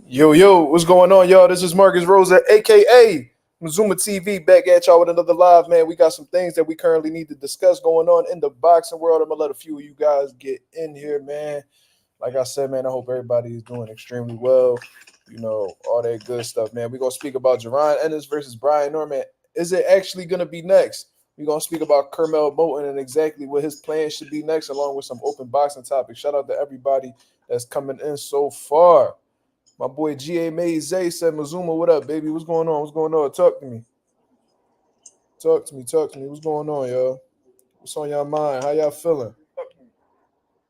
Yo, what's going on, y'all? This is Marcus Rosa, aka Mazuma TV, back at y'all with another live, man. We got some things that we currently need to discuss going on in the boxing world. I'm gonna let a few of you guys get in here, man. Like I said, man, I hope everybody is doing extremely well. All that good stuff, man. We're gonna speak about Jaron Ennis versus Brian Norman. Is it actually gonna be next? We're gonna speak about Curmel Moton and exactly what his plan should be next, along with some open boxing topics. Shout out to everybody that's coming in so far. My boy G.A. Maze said, Mazuma, what up, baby? What's going on? What's going on? Talk to me. Talk to me. Talk to me. What's going on, y'all? What's on y'all mind? How y'all feeling?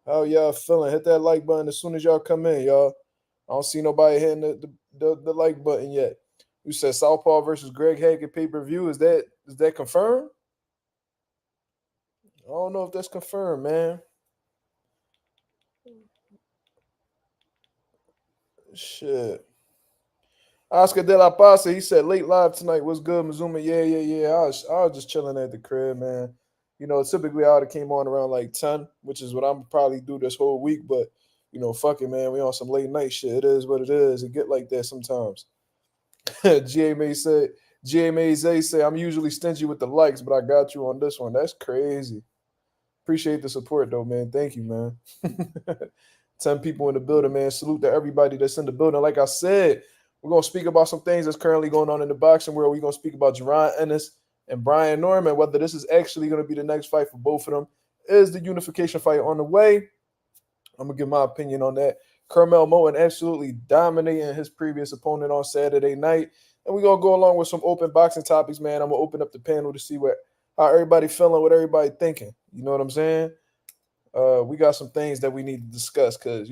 How y'all feeling? Hit that like button as soon as y'all come in, y'all. I don't see nobody hitting the like button yet. You said Southpaw versus Greg Hackett pay-per-view. Is that confirmed? I don't know if that's confirmed, man. Shit. Oscar De La Paz, he said late live tonight. What's good, Mazuma? Yeah. I was just chilling at the crib, man. Typically I would have came on around like 10, which is what I'm probably do this whole week. But fuck it, man. We on some late night shit. It is what it is. It get like that sometimes. GA May said, GA May say, I'm usually stingy with the likes, but I got you on this one. That's crazy. Appreciate the support though, man. Thank you, man. 10 people in the building, man. Salute to everybody that's in the building. Like I said, we're going to speak about some things that's currently going on in the boxing world. We're going to speak about Jaron Ennis and Brian Norman, whether this is actually going to be the next fight for both of them. Is the unification fight on the way? I'm going to give my opinion on that. Curmel Moton absolutely dominating his previous opponent on Saturday night. And we're going to go along with some open boxing topics, man. I'm going to open up the panel to see how everybody feeling, what everybody thinking. You know what I'm saying? We got some things that we need to discuss because,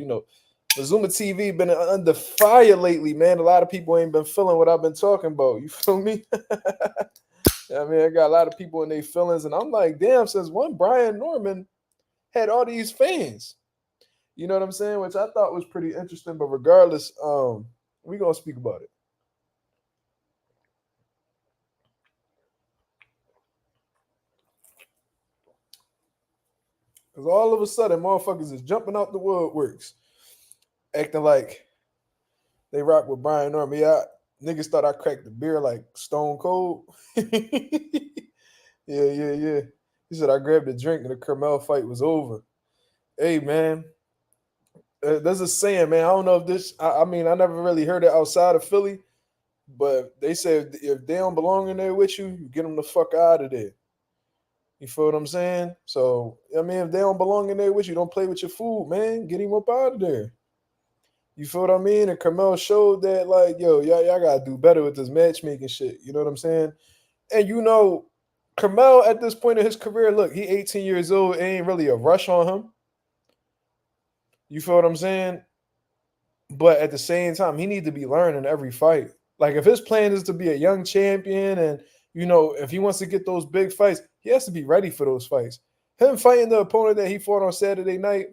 Mazuma TV been under fire lately, man. A lot of people ain't been feeling what I've been talking about. You feel me? I got a lot of people in their feelings, and I'm like, damn, since when Brian Norman had all these fans? You know what I'm saying? Which I thought was pretty interesting, but regardless, we're going to speak about it. Because all of a sudden, motherfuckers is jumping out the woodworks, acting like they rock with Brian Norman. Yeah, niggas thought I cracked the beer like Stone Cold. Yeah. He said I grabbed a drink and the Curmel fight was over. Hey, man, there's a saying, man. I don't know if this. I never really heard it outside of Philly, but they say if they don't belong in there with you, you get them the fuck out of there. You feel what I'm saying? So if they don't belong in there with you, don't play with your food, man. Get him up out of there. You feel what I mean? And Curmel showed that, like, yo, y'all gotta do better with this matchmaking shit. You know what I'm saying? And Curmel at this point in his career, look, he 18 years old. It ain't really a rush on him. You feel what I'm saying? But at the same time, he needs to be learning every fight. Like if his plan is to be a young champion, and if he wants to get those big fights, he has to be ready for those fights. Him fighting the opponent that he fought on Saturday night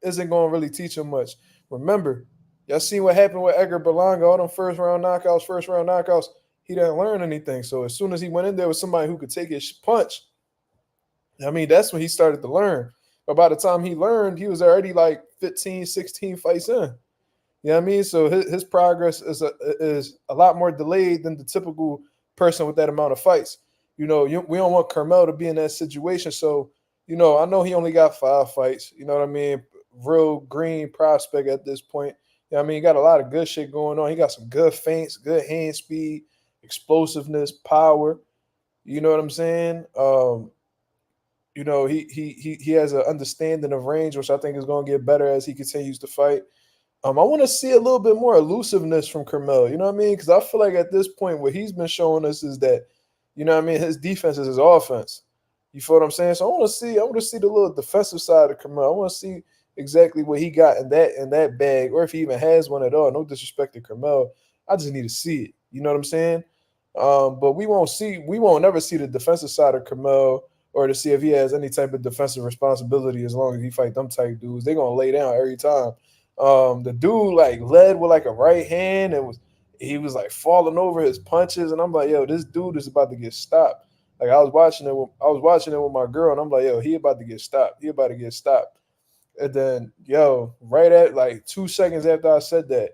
isn't going to really teach him much. Remember, y'all seen what happened with Edgar Berlanga, all them first round knockouts. He didn't learn anything. So as soon as he went in there with somebody who could take his punch, that's when he started to learn. But by the time he learned, he was already like 15, 16 fights in. You know what I mean? So his progress is a lot more delayed than the typical person with that amount of fights. We don't want Curmel to be in that situation. So, I know he only got 5 fights. You know what I mean? Real green prospect at this point. He got a lot of good shit going on. He got some good feints, good hand speed, explosiveness, power. You know what I'm saying? He has an understanding of range, which I think is going to get better as he continues to fight. I want to see a little bit more elusiveness from Curmel. You know what I mean? Because I feel like at this point, what he's been showing us is that, his defense is his offense. You feel what I'm saying? So I want to see the little defensive side of Curmel. I want to see exactly what he got in that bag, or if he even has one at all. No disrespect to Curmel. I just need to see it. You know what I'm saying? But we won't never see the defensive side of Curmel, or to see if he has any type of defensive responsibility as long as he fight them type dudes. They're gonna lay down every time. The dude like led with like a right hand and he was like falling over his punches, and I'm like, yo, this dude is about to get stopped. Like I was watching it with my girl, and I'm like, yo, he about to get stopped. He about to get stopped. And then, yo, right at like 2 seconds after I said that,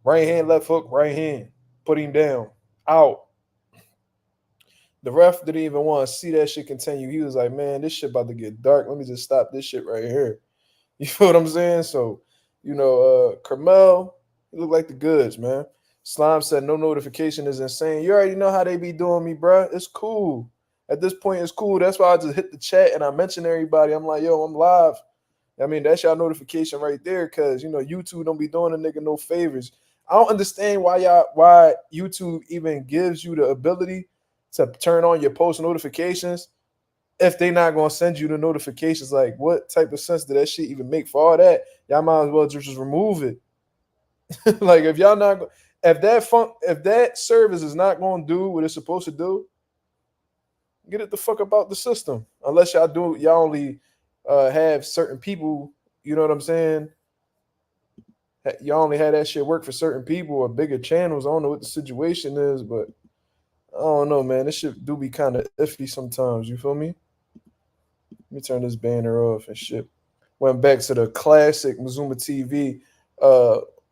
right hand, left hook, right hand, put him down, out. The ref didn't even want to see that shit continue. He was like, man, this shit about to get dark. Let me just stop this shit right here. You feel what I'm saying? So, Curmel, he looked like the goods, man. Slime said no notification is insane. You already know how they be doing me, bro. It's cool. At this point, it's cool. That's why I just hit the chat and I mentioned everybody. I'm like, yo, I'm live. I mean, that's your notification right there, because YouTube don't be doing a nigga no favors. I don't understand why YouTube even gives you the ability to turn on your post notifications if they not gonna send you the notifications. Like, what type of sense did that shit even make? For all that, y'all might as well just remove it. Like, if y'all not, if that service is not gonna do what it's supposed to do, get it the fuck about the system. Unless y'all only have certain people. You know what I'm saying? Y'all only had that shit work for certain people or bigger channels. I don't know what the situation is, but I don't know, man. This shit do be kind of iffy sometimes. You feel me? Let me turn this banner off and shit. Went back to the classic Mazuma TV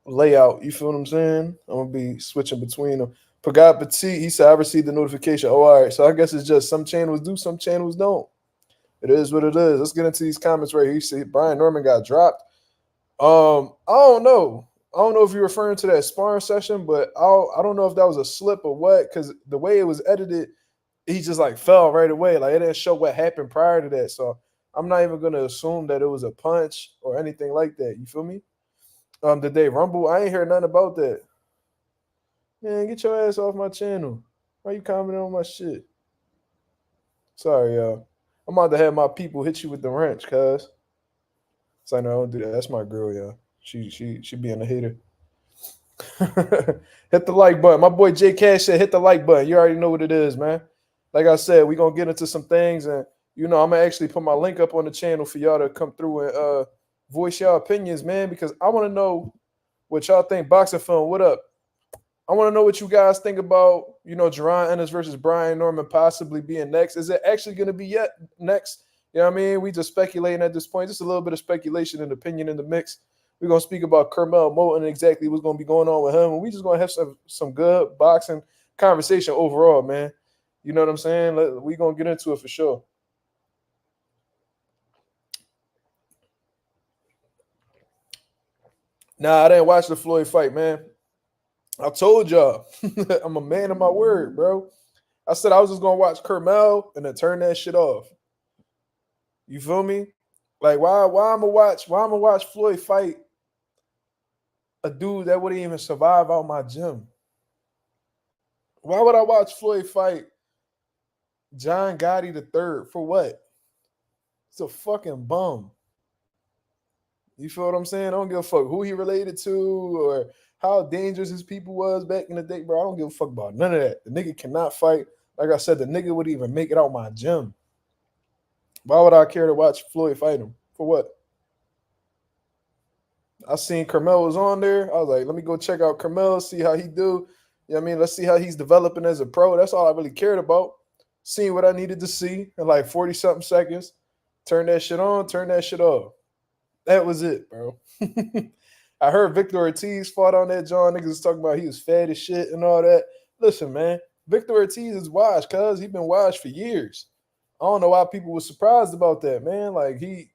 layout. You feel what I'm saying? I'm gonna be switching between them. Pagat Petit, he said I received the notification. Oh, all right. So I guess it's just some channels do, some channels don't. It is what it is. Let's get into these comments right here. You see Brian Norman got dropped. I don't know. I don't know if you're referring to that sparring session, but I don't know if that was a slip or what, because the way it was edited, he just like fell right away. Like, it didn't show what happened prior to that. So I'm not even gonna assume that it was a punch or anything like that. You feel me? Did they rumble? I ain't heard nothing about that. Man, get your ass off my channel. Why you commenting on my shit? Sorry, y'all. I'm about to have my people hit you with the wrench, cuz. So I know I don't do that. That's my girl, y'all. She being a hater. Hit the like button. My boy J Cash said hit the like button. You already know what it is, man. Like I said, we're gonna get into some things, and I'm gonna actually put my link up on the channel for y'all to come through and voice y'all opinions, man, because I want to know what y'all think. Boxing film, what up? I want to know what you guys think about, Jaron Ennis versus Brian Norman possibly being next. Is it actually going to be yet next? You know what I mean? We just speculating at this point. Just a little bit of speculation and opinion in the mix. We're going to speak about Curmel Moton and exactly what's going to be going on with him. And we just going to have some good boxing conversation overall, man. You know what I'm saying? We're going to get into it for sure. Nah, I didn't watch the Floyd fight, man. I told y'all, I'm a man of my word, bro. I said I was just gonna watch Curmel and then turn that shit off. You feel me? Like, why I'm gonna watch Floyd fight a dude that wouldn't even survive out my gym? Why would I watch Floyd fight John Gotti the third for what? It's a fucking bum. You feel what I'm saying? I don't give a fuck who he related to or how dangerous his people was back in the day, bro. I don't give a fuck about none of that. The nigga cannot fight. Like I said, the nigga would even make it out my gym. Why would I care to watch Floyd fight him? For what? I seen Curmel was on there. I was like, let me go check out Curmel, see how he do. You know what I mean? Let's see how he's developing as a pro. That's all I really cared about. Seeing what I needed to see in like 40-something seconds. Turn that shit on, turn that shit off. That was it, bro. I heard Victor Ortiz fought on that John. Niggas was talking about he was fat as shit and all that. Listen, man, Victor Ortiz is washed, cuz he been washed for years. I don't know why people were surprised about that, man. Like he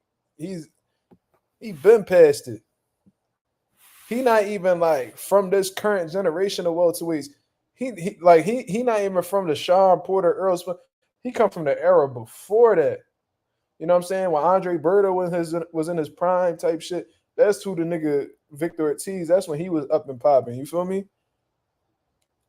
been past it. He not even like from this current generation of welterweights. He not even from the Sean Porter, Earl Smith. He come from the era before that. You know what I'm saying? When Andre Berto was in his prime type shit. That's who the nigga Victor Ortiz. That's when he was up and popping. You feel me?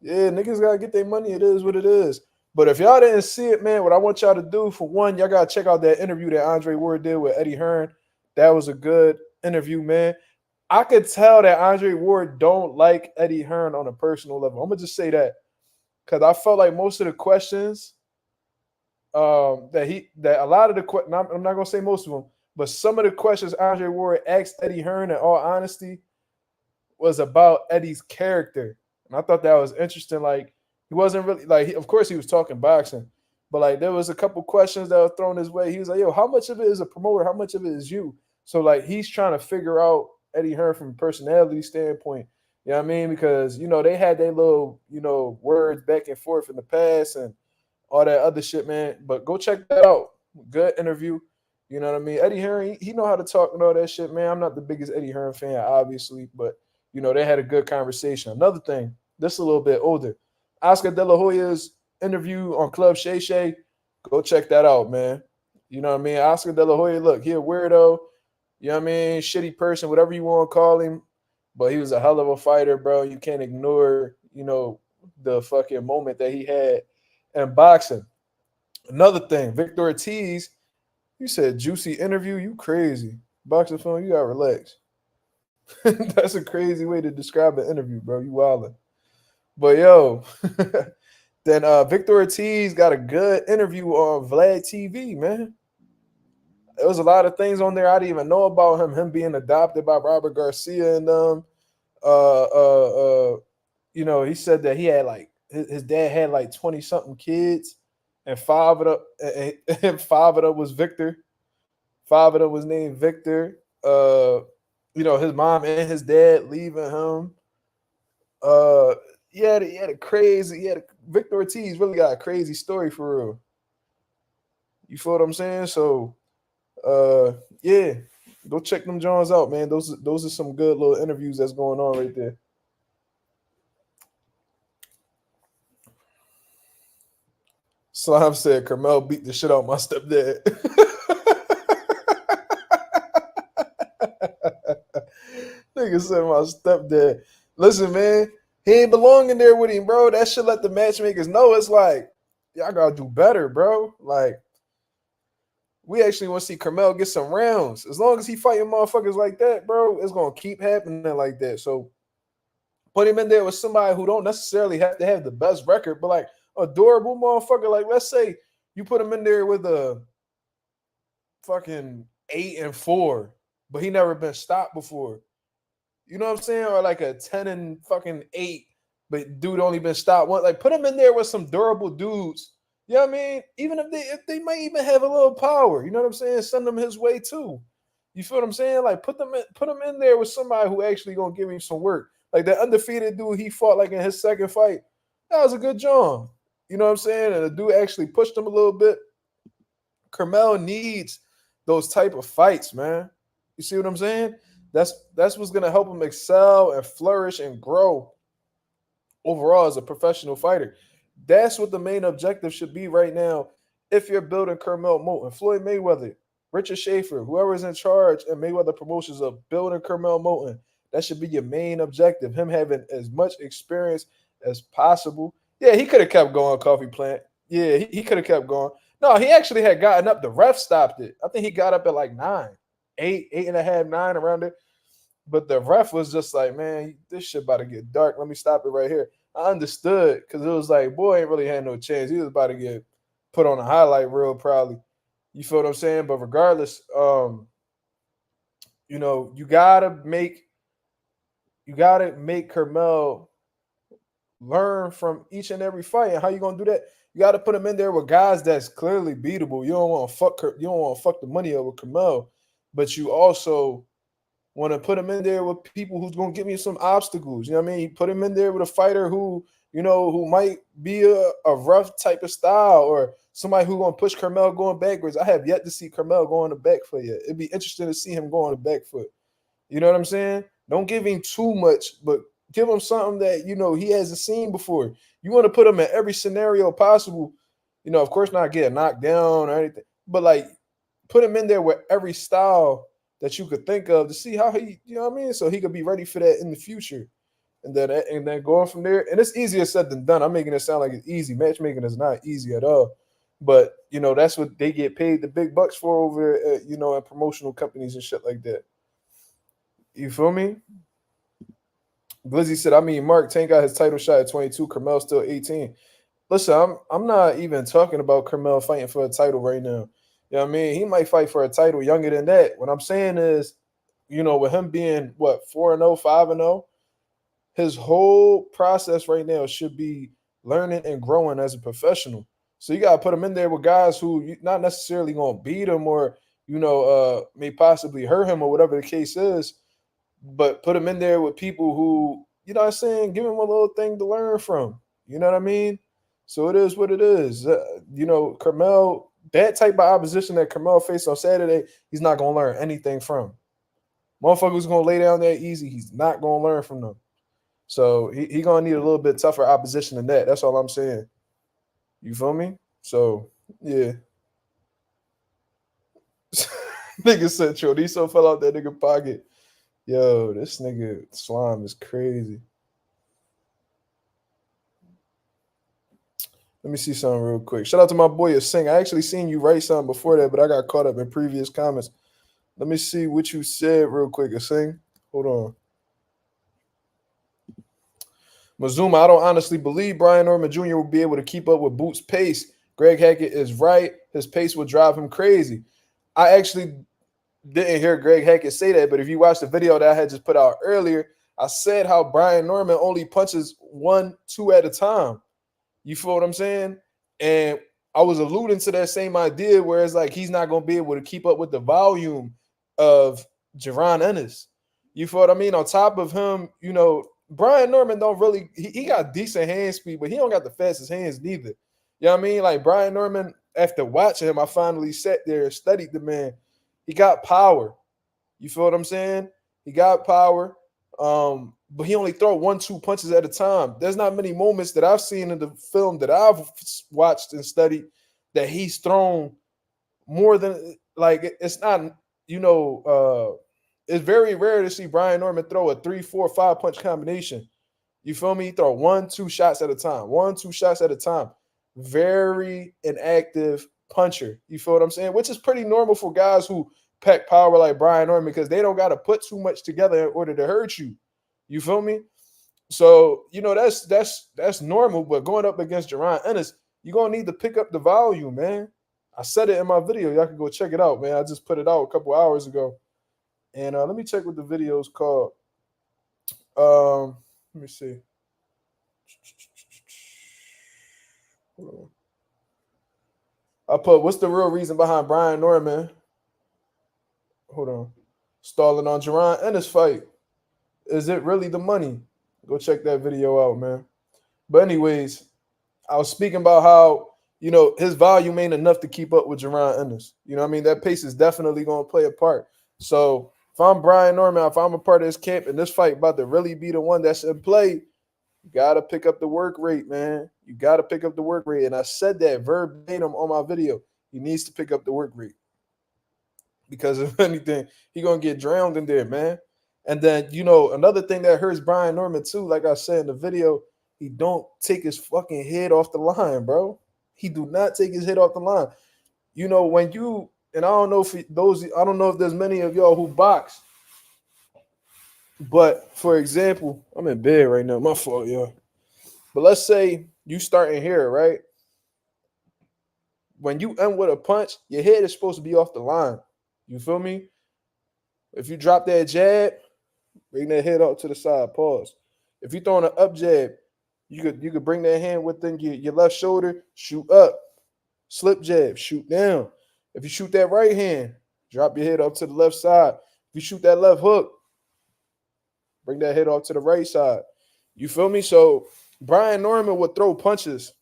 Yeah, niggas gotta get their money. It is what it is. But if y'all didn't see it, man, what I want y'all to do, for one, y'all gotta check out that interview that Andre Ward did with Eddie Hearn. That was a good interview, man. I could tell that Andre Ward don't like Eddie Hearn on a personal level. I'm gonna just say that because I felt like most of the questions, that a lot of the I'm not gonna say most of them, but some of the questions Andre Ward asked Eddie Hearn, in all honesty, was about Eddie's character, and I thought that was interesting. Like, he wasn't really like, of course he was talking boxing, but like there was a couple questions that were thrown his way. He was like, "Yo, how much of it is a promoter? How much of it is you?" So like he's trying to figure out Eddie Hearn from a personality standpoint. You know what I mean? Because they had their little words back and forth in the past and all that other shit, man. But go check that out. Good interview. You know what I mean? Eddie Hearn, he know how to talk and all that shit, man. I'm not the biggest Eddie Hearn fan, obviously, but they had a good conversation. Another thing, this a little bit older. Oscar De La Hoya's interview on Club Shay Shay. Go check that out, man. You know what I mean? Oscar De La Hoya, look, he a weirdo. You know what I mean? Shitty person, whatever you want to call him. But he was a hell of a fighter, bro. You can't ignore, the fucking moment that he had in boxing. Another thing, Victor Ortiz, you said juicy interview. You crazy. Boxing film, you got to relax. That's a crazy way to describe an interview, bro. You wildin'. But yo, then Victor Ortiz got a good interview on Vlad TV, man. There was a lot of things on there I didn't even know about him. Him being adopted by Robert Garcia and uh, uh, uh, he said that he had like his dad had like 20 something kids, and five of them was Victor. Five of them was named Victor. His mom and his dad leaving him. Uh, he had a crazy. Victor Ortiz really got a crazy story for real. You feel what I'm saying? So, yeah, go check them Jones out, man. Those are some good little interviews that's going on right there. Slime said Curmel beat the shit out of my stepdad. Nigga said my stepdad. Listen, man, he ain't belonging there with him, bro. That should let the matchmakers know. It's like, y'all gotta do better, bro. Like, we actually want to see Curmel get some rounds. As long as he fighting motherfuckers like that, bro, it's gonna keep happening like that. So put him in there with somebody who don't necessarily have to have the best record, but like a durable motherfucker. Like, let's say you put him in there with a fucking 8-4, but he never been stopped before. You know what I'm saying? Or like a 10-8, but dude only been stopped one. Like, put him in there with some durable dudes. You know what I mean? Even if they might even have a little power, you know what I'm saying? Send them his way too. You feel what I'm saying? Like, put them in there with somebody who actually gonna give him some work. Like that undefeated dude he fought like in his second fight. That was a good job. You know what I'm saying? And the dude actually pushed him a little bit. Curmel needs those type of fights, man. You see what I'm saying? That's what's gonna help him excel and flourish and grow overall as a professional fighter. That's what the main objective should be right now. If you're building Curmel Moton, Floyd Mayweather, Richard Schaefer, whoever is in charge and Mayweather Promotions of building Curmel Moton, that should be your main objective. Him having as much experience as possible. Yeah, he could have kept going, Coffee Plant. Yeah, he could have kept going. No, he actually had gotten up. The ref stopped it. I think he got up at like 9, 8.5, 9 around there. But the ref was just like, man, this shit about to get dark. Let me stop it right here. I understood because it was like, boy, ain't really had no chance. He was about to get put on a highlight reel, probably. You feel what I'm saying? But regardless, you gotta make Curmel learn from each and every fight. And how you gonna do that? You gotta put him in there with guys that's clearly beatable. You don't want to fuck the money over Curmel, but you also want to put him in there with people who's going to give me some obstacles. You know what I mean? Put him in there with a fighter who might be a rough type of style or somebody who's going to push Curmel going backwards. I have yet to see Curmel go on the back foot yet. It'd be interesting to see him go on the back foot. You know what I'm saying? Don't give him too much, but give him something that, he hasn't seen before. You want to put him in every scenario possible. Of course not get knocked down or anything, but like put him in there with every style that you could think of to see how he, you know what I mean? So he could be ready for that in the future. And then going from there. And it's easier said than done. I'm making it sound like it's easy. Matchmaking is not easy at all. But, that's what they get paid the big bucks for over at, in promotional companies and shit like that. You feel me? Glizzy said, Mark Tank got his title shot at 22. Curmel still 18. Listen, I'm not even talking about Curmel fighting for a title right now. You know what I mean? He might fight for a title younger than that. What I'm saying is, with him being, 4-0, 5-0, his whole process right now should be learning and growing as a professional. So you got to put him in there with guys who not necessarily going to beat him or, may possibly hurt him or whatever the case is, but put him in there with people who, what I'm saying, give him a little thing to learn from. You know what I mean? So it is what it is. Curmel, that type of opposition that Curmel faced on Saturday, he's not going to learn anything from. Motherfuckers going to lay down there easy. He's not going to learn from them. So he going to need a little bit tougher opposition than that. That's all I'm saying. You feel me? So, yeah. Nigga said Chorizo fell out that nigga pocket. Yo, this nigga Slime is crazy. Let me see something real quick. Shout out to my boy Sing. I actually seen you write something before that, but I got caught up in previous comments. Let me see what you said real quick, Sing. Hold on. Mazuma, I don't honestly believe Brian Norman Jr. will be able to keep up with Boots' pace. Greg Hackett is right. His pace will drive him crazy. I actually didn't hear Greg Hackett say that, but if you watch the video that I had just put out earlier, I said how Brian Norman only punches 1, 2 at a time. You feel what I'm saying? And I was alluding to that same idea where it's like he's not going to be able to keep up with the volume of Jaron Ennis. You feel what I mean? On top of him, Brian Norman don't really – he got decent hand speed, but he don't got the fastest hands neither. You know what I mean? Like Brian Norman, after watching him, I finally sat there and studied the man. He got power. You feel what I'm saying? He got power. But he only throw 1, 2 punches at a time. There's not many moments that I've seen in the film that I've watched and studied that he's thrown more than it's not, it's very rare to see Brian Norman throw a 3, 4, 5 punch combination. You feel me? He throw 1, 2 shots at a time. 1, 2 shots at a time. Very inactive puncher. You feel what I'm saying? Which is pretty normal for guys who pack power like Brian Norman because they don't got to put too much together in order to hurt you. You feel me? So, that's normal, but going up against Jaron Ennis, you're going to need to pick up the volume, man. I said it in my video. Y'all can go check it out, man. I just put it out a couple hours ago. And let me check what the video is called. Let me see. Hold on. I put, what's the real reason behind Brian Norman? Hold on. Stalling on Jaron Ennis fight. Is it really the money? Go check that video out, man. But anyways, I was speaking about how, his volume ain't enough to keep up with Jaron Ennis. You know what I mean? That pace is definitely going to play a part. So if I'm Brian Norman, if I'm a part of this camp and this fight about to really be the one that's in play, you got to pick up the work rate, man. You got to pick up the work rate. And I said that verbatim on my video. He needs to pick up the work rate. Because if anything, he's going to get drowned in there, man. And then, another thing that hurts Brian Norman too, like I said in the video, he don't take his fucking head off the line, bro. He do not take his head off the line. When you, and I don't know if there's many of y'all who box, but for example, I'm in bed right now, my fault, y'all. But let's say you starting here, right? When you end with a punch, your head is supposed to be off the line. You feel me? If you drop that jab, bring that head up to the side. Pause. If you're throwing an up jab, you could bring that hand within your left shoulder, shoot up. Slip jab, shoot down. If you shoot that right hand, drop your head up to the left side. If you shoot that left hook, bring that head off to the right side. You feel me? So Brian Norman would throw punches,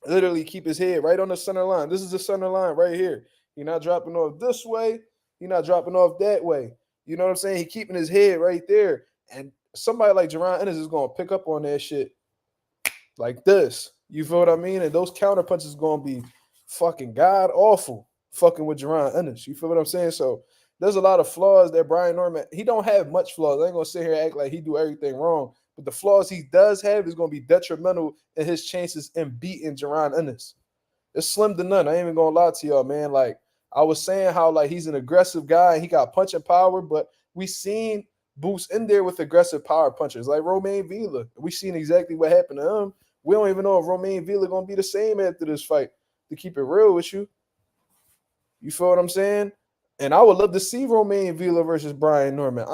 literally keep his head right on the center line. This is the center line right here. He's not dropping off this way. He's not dropping off that way. You know what I'm saying? He keeping his head right there. And somebody like Jaron Ennis is going to pick up on that shit like this. You feel what I mean? And those counter punches is going to be fucking god awful fucking with Jaron Ennis. You feel what I'm saying? So there's a lot of flaws that Brian Norman, he don't have much flaws. I ain't going to sit here and act like he do everything wrong. But the flaws he does have is going to be detrimental in his chances in beating Jaron Ennis. It's slim to none. I ain't even going to lie to y'all, man. Like, I was saying how, like, he's an aggressive guy and he got punching power, but we seen Boots in there with aggressive power punchers like Romain Villa. We seen exactly what happened to him. We don't even know if Romain Villa going to be the same after this fight, to keep it real with you. You feel what I'm saying? And I would love to see Romain Villa versus Brian Norman.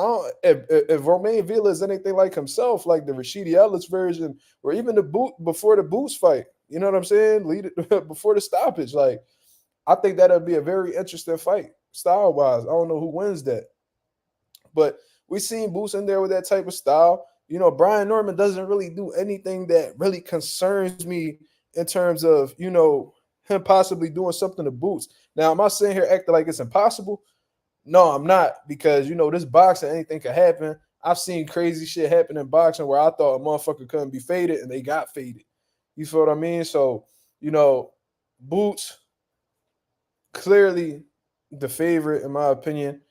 If Romain Villa is anything like himself, like the Rashidi Ellis version, or even before the Boots fight, you know what I'm saying? Before the stoppage, like, I think that'll be a very interesting fight. style wise. I don't know who wins that, but we seen Boots in there with that type of style. You know, Brian Norman doesn't really do anything that really concerns me in terms of, you know, him possibly doing something to Boots. Now, am I sitting here acting like it's impossible? No, I'm not, because you know this boxing, anything could happen. I've seen crazy shit happen in boxing where I thought a motherfucker couldn't be faded and they got faded. You feel what I mean? So, you know, Boots clearly the favorite in my opinion.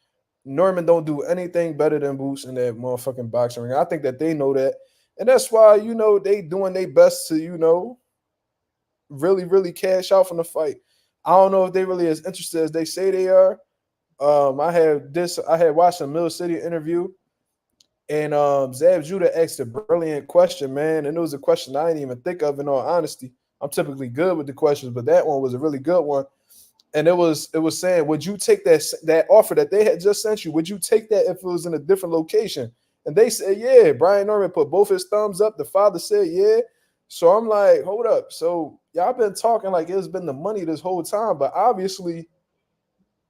Norman don't do anything better than Boots in that motherfucking boxing ring. I think that they know that, and that's why you know they doing their best to really really cash out from the fight. I don't know if they really as interested as they say they are. I had watched a Mill City interview, and Zab Judah asked a brilliant question, man, and it was a question I didn't even think of. In all honesty, I'm typically good with the questions, but that one was a really good one. And it was saying, would you take that offer that they had just sent you? Would you take that if it was in a different location? And they said, yeah. Brian Norman put both his thumbs up. The father said, yeah. So I'm like, hold up. So y'all been talking like it's been the money this whole time, but obviously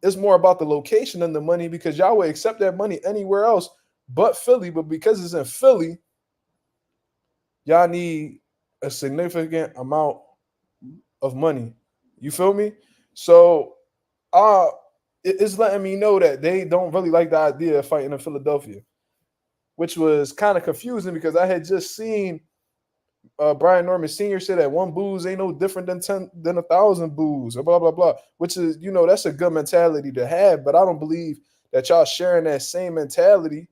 it's more about the location than the money, because y'all would accept that money anywhere else but Philly. But because it's in Philly, y'all need a significant amount of money. You feel me? So uh it's letting me know that they don't really like the idea of fighting in Philadelphia, which was kind of confusing because I had just seen Brian Norman Sr. say that one booze ain't no different than 1,000 booze, or blah blah blah. Which is, you know, that's a good mentality to have, but I don't believe that y'all sharing that same mentality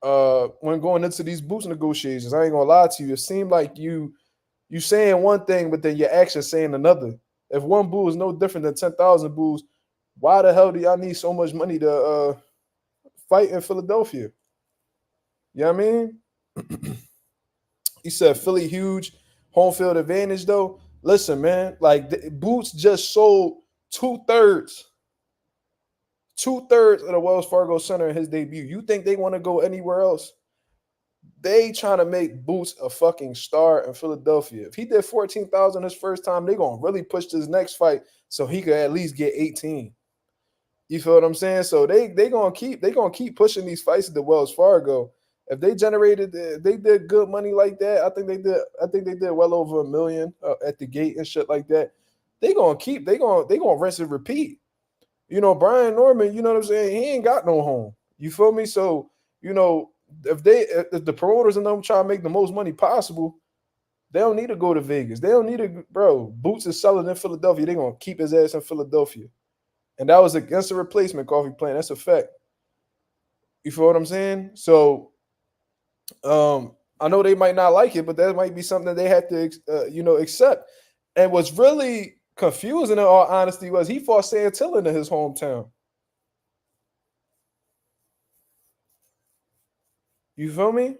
when going into these booze negotiations. I ain't gonna lie to you. It seemed like you saying one thing, but then your actions saying another. If one boo is no different than 10,000 boos, why the hell do y'all need so much money to fight in Philadelphia? You know what I mean? He said Philly huge home field advantage though. Listen, man, like Boots just sold two thirds, two-thirds of the Wells Fargo Center in his debut. You think they want to go anywhere else? They trying to make Boots a fucking star in Philadelphia. If he did 14,000 his first time, they gonna really push this next fight so he could at least get 18. You feel what I'm saying? So they gonna keep pushing these fights at the Wells Fargo. If they did good money like that, I think they did well over $1 million at the gate and shit like that. They gonna rinse and repeat. You know, Brian Norman, you know what I'm saying? He ain't got no home. You feel me? So, you know, if the promoters and them try to make the most money possible, they don't need to go to Vegas. They don't need to, bro. Boots is selling in Philadelphia. They're gonna keep his ass in Philadelphia. And that was against the replacement coffee plan. That's a fact. You feel what I'm saying? So I know they might not like it, but that might be something that they have to accept. And what's really confusing, in all honesty, was he fought Santillin in his hometown. You feel me?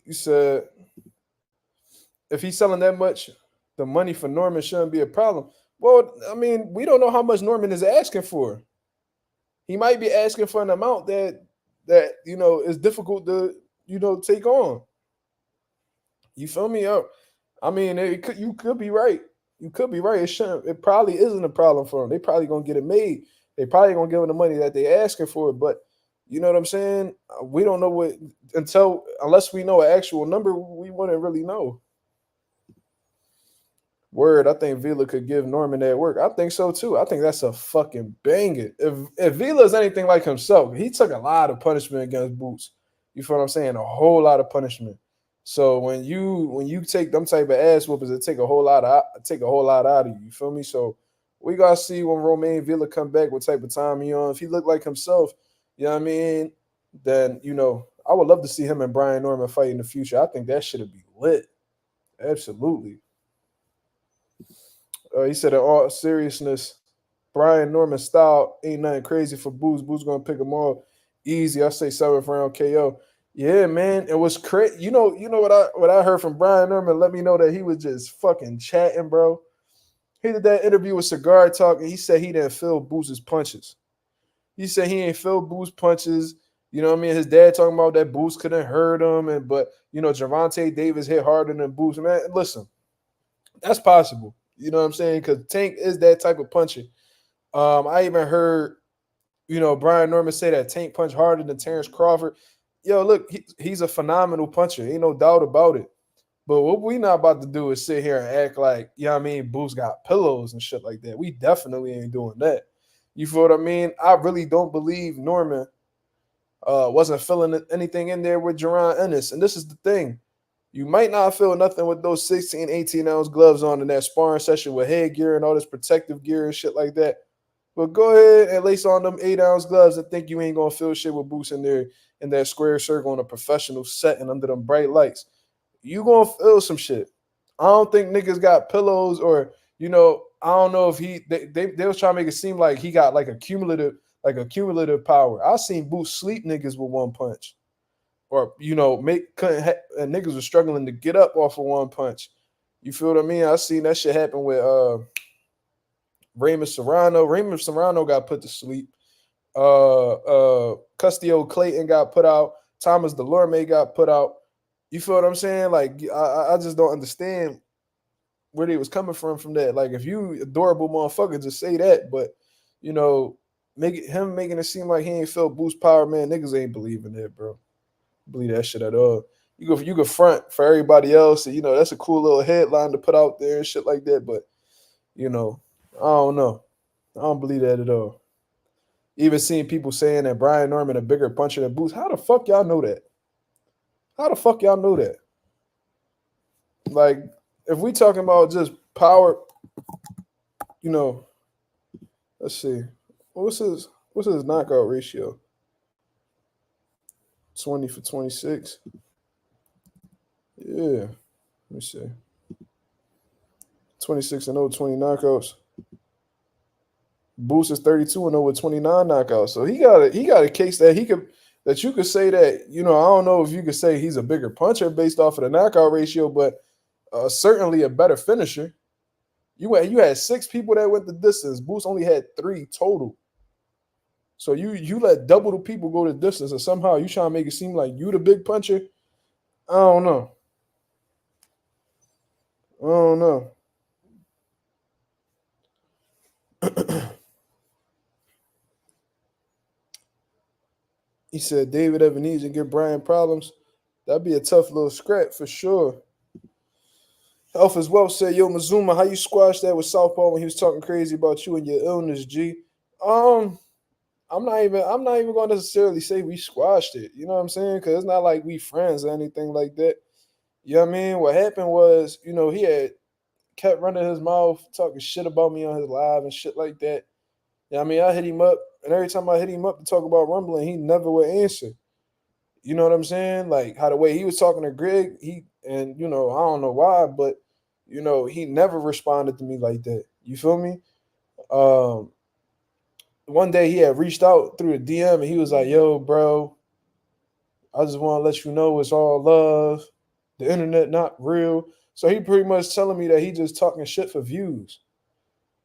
You said if he's selling that much, the money for Norman shouldn't be a problem. Well, I mean, we don't know how much Norman is asking for. He might be asking for an amount that is difficult to take on. You feel me? I mean, you could be right. You could be right. It probably isn't a problem for them. They probably gonna get it made. They probably gonna give them the money that they asking for. But you know what I'm saying? We don't know unless we know an actual number. We wouldn't really know. Word, I think Vila could give Norman that work. I think so too. I think that's a fucking banger. If Vila is anything like himself, he took a lot of punishment against Boots. You feel what I'm saying? A whole lot of punishment. So when you take them type of ass whoopers, it take a whole lot out of you. You feel me? So we gotta see when Romain Villa come back, what type of time he on. If he look like himself, you know what I mean? Then I would love to see him and Brian Norman fight in the future. I think that should be lit. Absolutely. He said, in all seriousness, Brian Norman's style ain't nothing crazy for Boots. Boots gonna pick him off easy. I say 7th round KO. Yeah, man. It was crazy. You know what I heard from Brian Norman. Let me know that he was just fucking chatting, bro. He did that interview with Cigar Talk, and he said he didn't feel Boots' punches. He said he ain't feel Boots' punches. You know what I mean? His dad talking about that Boots couldn't hurt him, but Gervonta Davis hit harder than Boots. Man, listen, that's possible. You know what I'm saying? Because Tank is that type of puncher. I even heard, Brian Norman say that Tank punched harder than Terrence Crawford. Yo, look, he's a phenomenal puncher. Ain't no doubt about it. But what we not about to do is sit here and act like, you know what I mean, Boost got pillows and shit like that. We definitely ain't doing that. You feel what I mean? I really don't believe Norman wasn't feeling anything in there with Jaron Ennis. And this is the thing. You might not feel nothing with those 16, 18-ounce gloves on in that sparring session with headgear and all this protective gear and shit like that. But go ahead and lace on them 8-ounce gloves and think you ain't gonna feel shit with Boost in there in that square circle in a professional setting under them bright lights. You gonna feel some shit. I don't think niggas got pillows or I don't know if they was trying to make it seem like he got like a cumulative power. I seen Boost sleep niggas with one punch, or make couldn't and niggas was struggling to get up off of one punch. You feel what I mean? I seen that shit happen with Raymond Serrano. Raymond Serrano got put to sleep. Custio Clayton got put out. Thomas Delorme got put out. You feel what I'm saying? Like I just don't understand where they was coming from that. Like if you adorable motherfucker, just say that. But making it seem like he ain't felt Boost power, man. Niggas ain't believing that, bro. Believe that shit at all. You go front for everybody else, and that's a cool little headline to put out there and shit like that. But I don't know. I don't believe that at all. Even seeing people saying that Brian Norman a bigger puncher than Boost. How the fuck y'all know that? How the fuck y'all know that? Like, if we talking about just power, let's see. What's his knockout ratio? 20 for 26. Yeah. Let me see. 26 and 0, 20 knockouts. Boost is 32 and 0 with 29 knockouts. So he got a case that you could say that, I don't know if you could say he's a bigger puncher based off of the knockout ratio, but certainly a better finisher. You had 6 people that went the distance. Boost only had 3 total. So you let double the people go the distance, and somehow you trying to make it seem like you the big puncher. I don't know. He said David Ebenezer give Brian problems. That'd be a tough little scrap for sure. Elf as well said, "Yo, Mazuma, how you squash that with Southpaw when he was talking crazy about you and your illness, G?" I'm not even going to necessarily say we squashed it. You know what I'm saying? Because it's not like we friends or anything like that. You know what I mean? What happened was, he had kept running his mouth, talking shit about me on his live and shit like that. You know what I mean? I hit him up, and every time I hit him up to talk about rumbling, he never would answer. You know what I'm saying? Like how the way he was talking to Greg, I don't know why, but he never responded to me like that. You feel me? One day he had reached out through a DM and he was like, "Yo, bro, I just want to let you know it's all love. The internet not real." So he pretty much telling me that he just talking shit for views.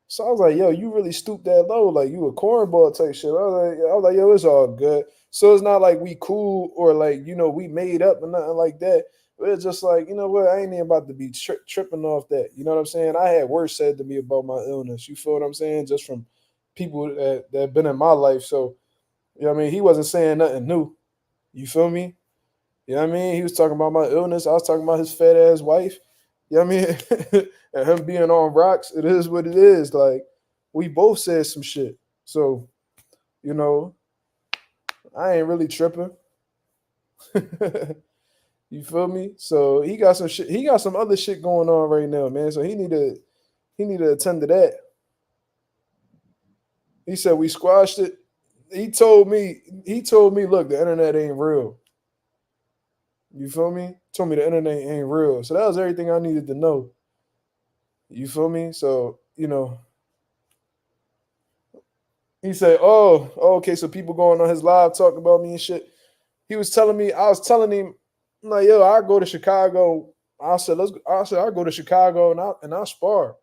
So I was like, "Yo, you really stooped that low, like you a cornball type shit." I was like, "Yo, it's all good." So it's not like we cool or like we made up or nothing like that. But it's just like, you know what? I ain't even about to be tripping off that. You know what I'm saying? I had words said to me about my illness. You feel what I'm saying? Just from people that been in my life. So, I mean? He wasn't saying nothing new. You feel me? You know what I mean? He was talking about my illness. I was talking about his fat ass wife. You know what I mean? And him being on rocks. It is what it is. Like, we both said some shit. So, I ain't really tripping. You feel me? So he got some shit. He got some other shit going on right now, man. So he need to attend to that. He said we squashed it. He told me, look, the internet ain't real. You feel me? Told me the internet ain't real. So that was everything I needed to know. You feel me? So, he said, oh, okay, so people going on his live talking about me and shit. He was telling me, I was telling him, I'm like, yo, I go to Chicago. I said, I go to Chicago and I spar.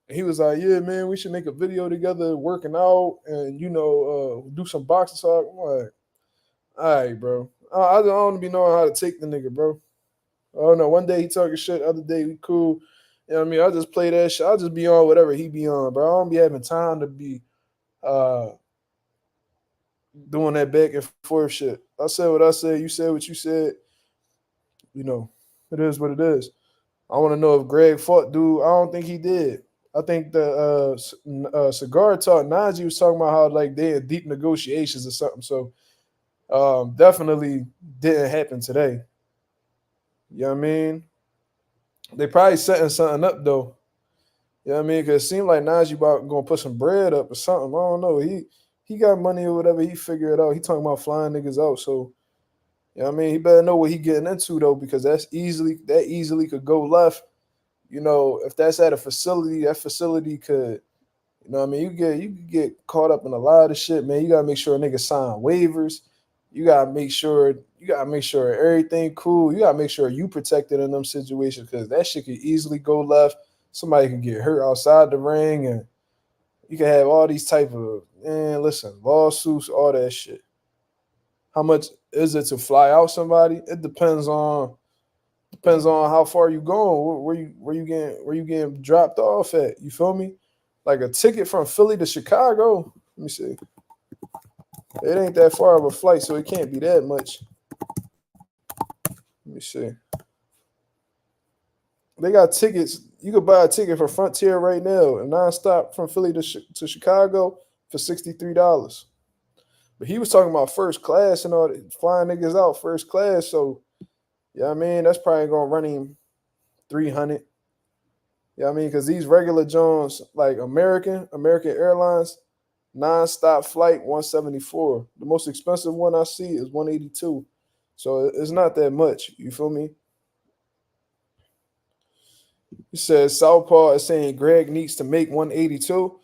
And he was like, yeah, man, we should make a video together working out and, do some boxing talk. I'm like, all right, bro. I don't be knowing how to take the nigga, bro. Oh, no, one day he talking shit, other day we cool. You know what I mean? I just play that shit. I'll just be on whatever he be on, bro. I don't be having time to be uh doing that back and forth shit. I said what I said, you said what you said, you know, it is what it is. I want to know if Greg fought dude. I don't think he did. I think the cigar talk Najee was talking about how like they had deep negotiations or something. So definitely didn't happen today. You know what I mean? They probably setting something up though. You know what I mean? Because it seemed like Najee about gonna put some bread up or something. I don't know. He got money or whatever. He figure it out. He talking about flying niggas out. So you know what I mean? He better know what he getting into though, because that easily could go left. You know, if that's at a facility, that facility could, you know what I mean, you could get caught up in a lot of shit, man. You gotta make sure a nigga sign waivers. You gotta make sure everything cool. You gotta make sure you protected in them situations because that shit could easily go left. Somebody can get hurt outside the ring, and you can have all these type of listen, lawsuits, all that shit. How much is it to fly out somebody? It depends on how far you going. Where you getting dropped off at? You feel me? Like a ticket from Philly to Chicago. Let me see. It ain't that far of a flight, so it can't be that much. Let me see. They got tickets. You could buy a ticket for Frontier right now, and nonstop from Philly to Chicago for $63. But he was talking about first class and all that, flying niggas out first class. So yeah, I mean that's probably gonna run him 300. Yeah, I mean because these regular Jones like American Airlines non-stop flight 174. The most expensive one I see is 182. So it's not that much. You feel me? He says Southpaw is saying Greg needs to make 182.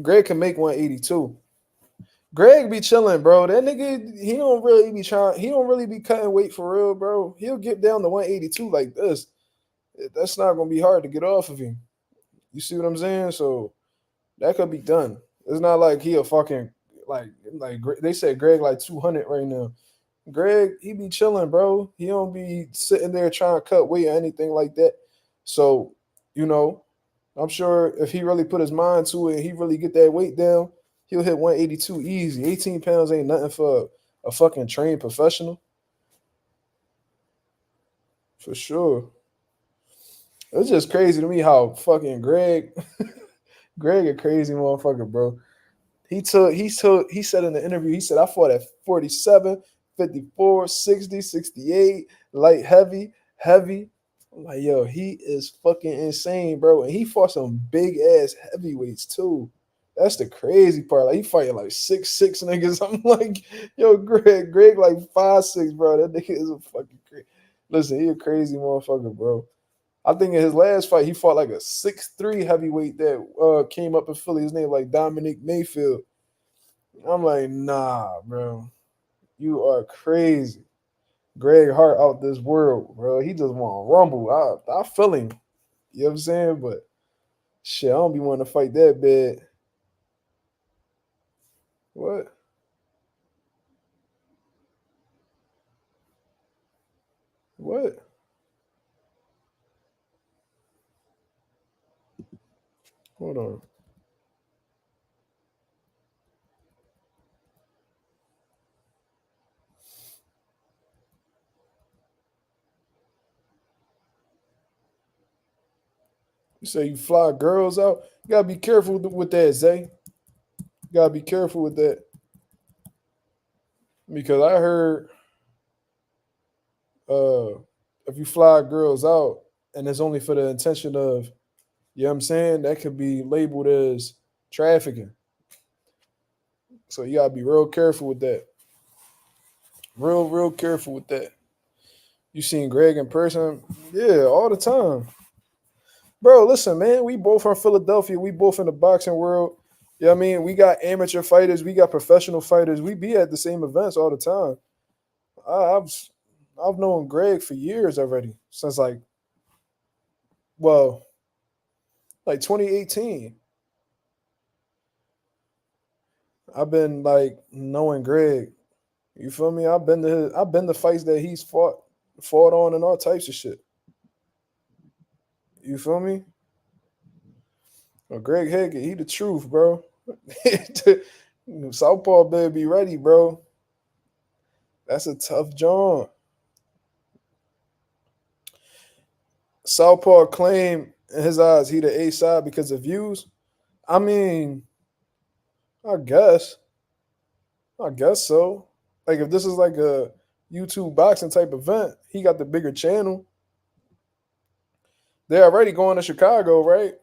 Greg can make 182. Greg be chilling, bro. That nigga, he don't really be cutting weight for real, bro. He'll get down to 182 like this. That's not gonna be hard to get off of him. You see what I'm saying? So that could be done. It's not like he a fucking like they said Greg like 200 right now. Greg, he be chilling, bro. He don't be sitting there trying to cut weight or anything like that. So, you know, I'm sure if he really put his mind to it and he really get that weight down, he'll hit 182 easy. 18 pounds ain't nothing for a fucking trained professional. For sure. It's just crazy to me how fucking Greg a crazy motherfucker, bro. He said in the interview, he said, I fought at 47, 54, 60, 68, light heavy. I'm like, yo, he is fucking insane, bro. And he fought some big ass heavyweights too. That's the crazy part. Like he fighting like 6'6" niggas. I'm like, yo, Greg like 5'6", bro. That nigga is a fucking crazy. Listen, he a crazy motherfucker, bro. I think in his last fight, he fought like a 6'3" heavyweight that came up in Philly. His name like Dominic Mayfield. I'm like, nah, bro. You are crazy. Greg Hart out this world, bro. He just want to rumble. I feel him. You know what I'm saying? But shit, I don't be wanting to fight that bad. What? What? Hold on. You say you fly girls out? You gotta be careful with that, Zay. You gotta be careful with that. Because I heard uh if you fly girls out and it's only for the intention of, you know what I'm saying, that could be labeled as trafficking. So you gotta be real careful with that. Real careful with that. You seen Greg in person? Yeah, all the time. Bro, listen, man, we both from Philadelphia. We both in the boxing world. You know what I mean? We got amateur fighters, we got professional fighters. We be at the same events all the time. I, I've I've known Greg for years already. Since well, like 2018. I've been like knowing Greg. You feel me? I've been the fights that he's fought on and all types of shit. You feel me? Well, Greg Haggett, he the truth, bro. Southpaw better be ready, bro. That's a tough job. Southpaw claim in his eyes he the A side because of views. I mean, I guess. I guess so. Like if this is like a YouTube boxing type event, he got the bigger channel. They're already going to Chicago, right?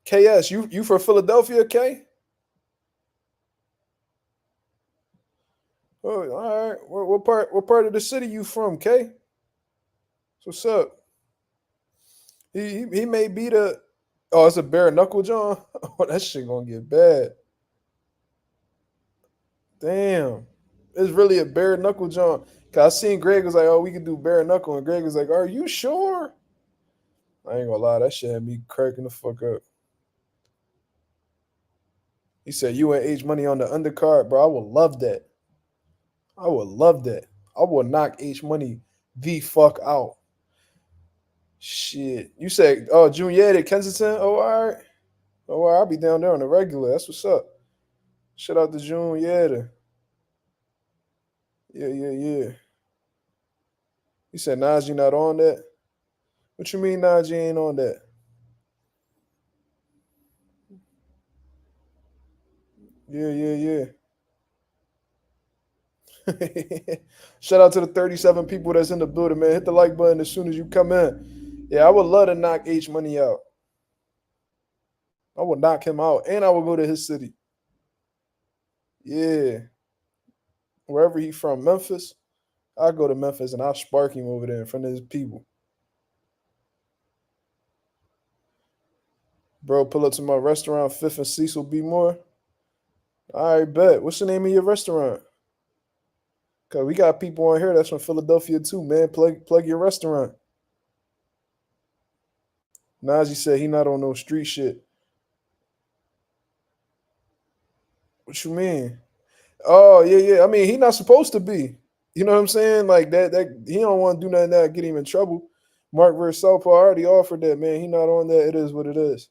KS, you from Philadelphia, K? Oh, all right. What part of the city you from, K? What's up? He may be the. Oh, it's a bare knuckle, John. Oh, that shit gonna get bad. Damn, it's really a bare knuckle, John. Cause I seen Greg was like, "Oh, we could do bare knuckle," and Greg was like, "Are you sure?" I ain't gonna lie, that shit had me cracking the fuck up. He said, "You and H Money on the undercard, bro. I would love that. I would love that. I would knock H Money the fuck out." Shit, you said, "Oh, Junior at Kensington." Oh, all right. Oh, all right. I'll be down there on the regular. That's what's up. Shout out to Junior. Yeah, yeah, yeah. He said, "Najee not on that." What you mean, Najee ain't on that? Yeah, yeah, yeah. Shout out to the 37 people that's in the building, man. Hit the like button as soon as you come in. Yeah, I would love to knock H Money out. I would knock him out, and I would go to his city. Yeah, wherever he from, Memphis. I go to Memphis and I'll spark him over there in front of his people. Bro, pull up to my restaurant, Fifth and Cecil B. More. All right, bet. What's the name of your restaurant? Cause we got people on here that's from Philadelphia too, man. Plug your restaurant. Najee said he not on no street shit. What you mean? Oh yeah, yeah. I mean he not supposed to be. You know what I'm saying? Like that he don't want to do nothing that get him in trouble. Mark versus Southpaw already offered that, man. He not on that. It is what it is.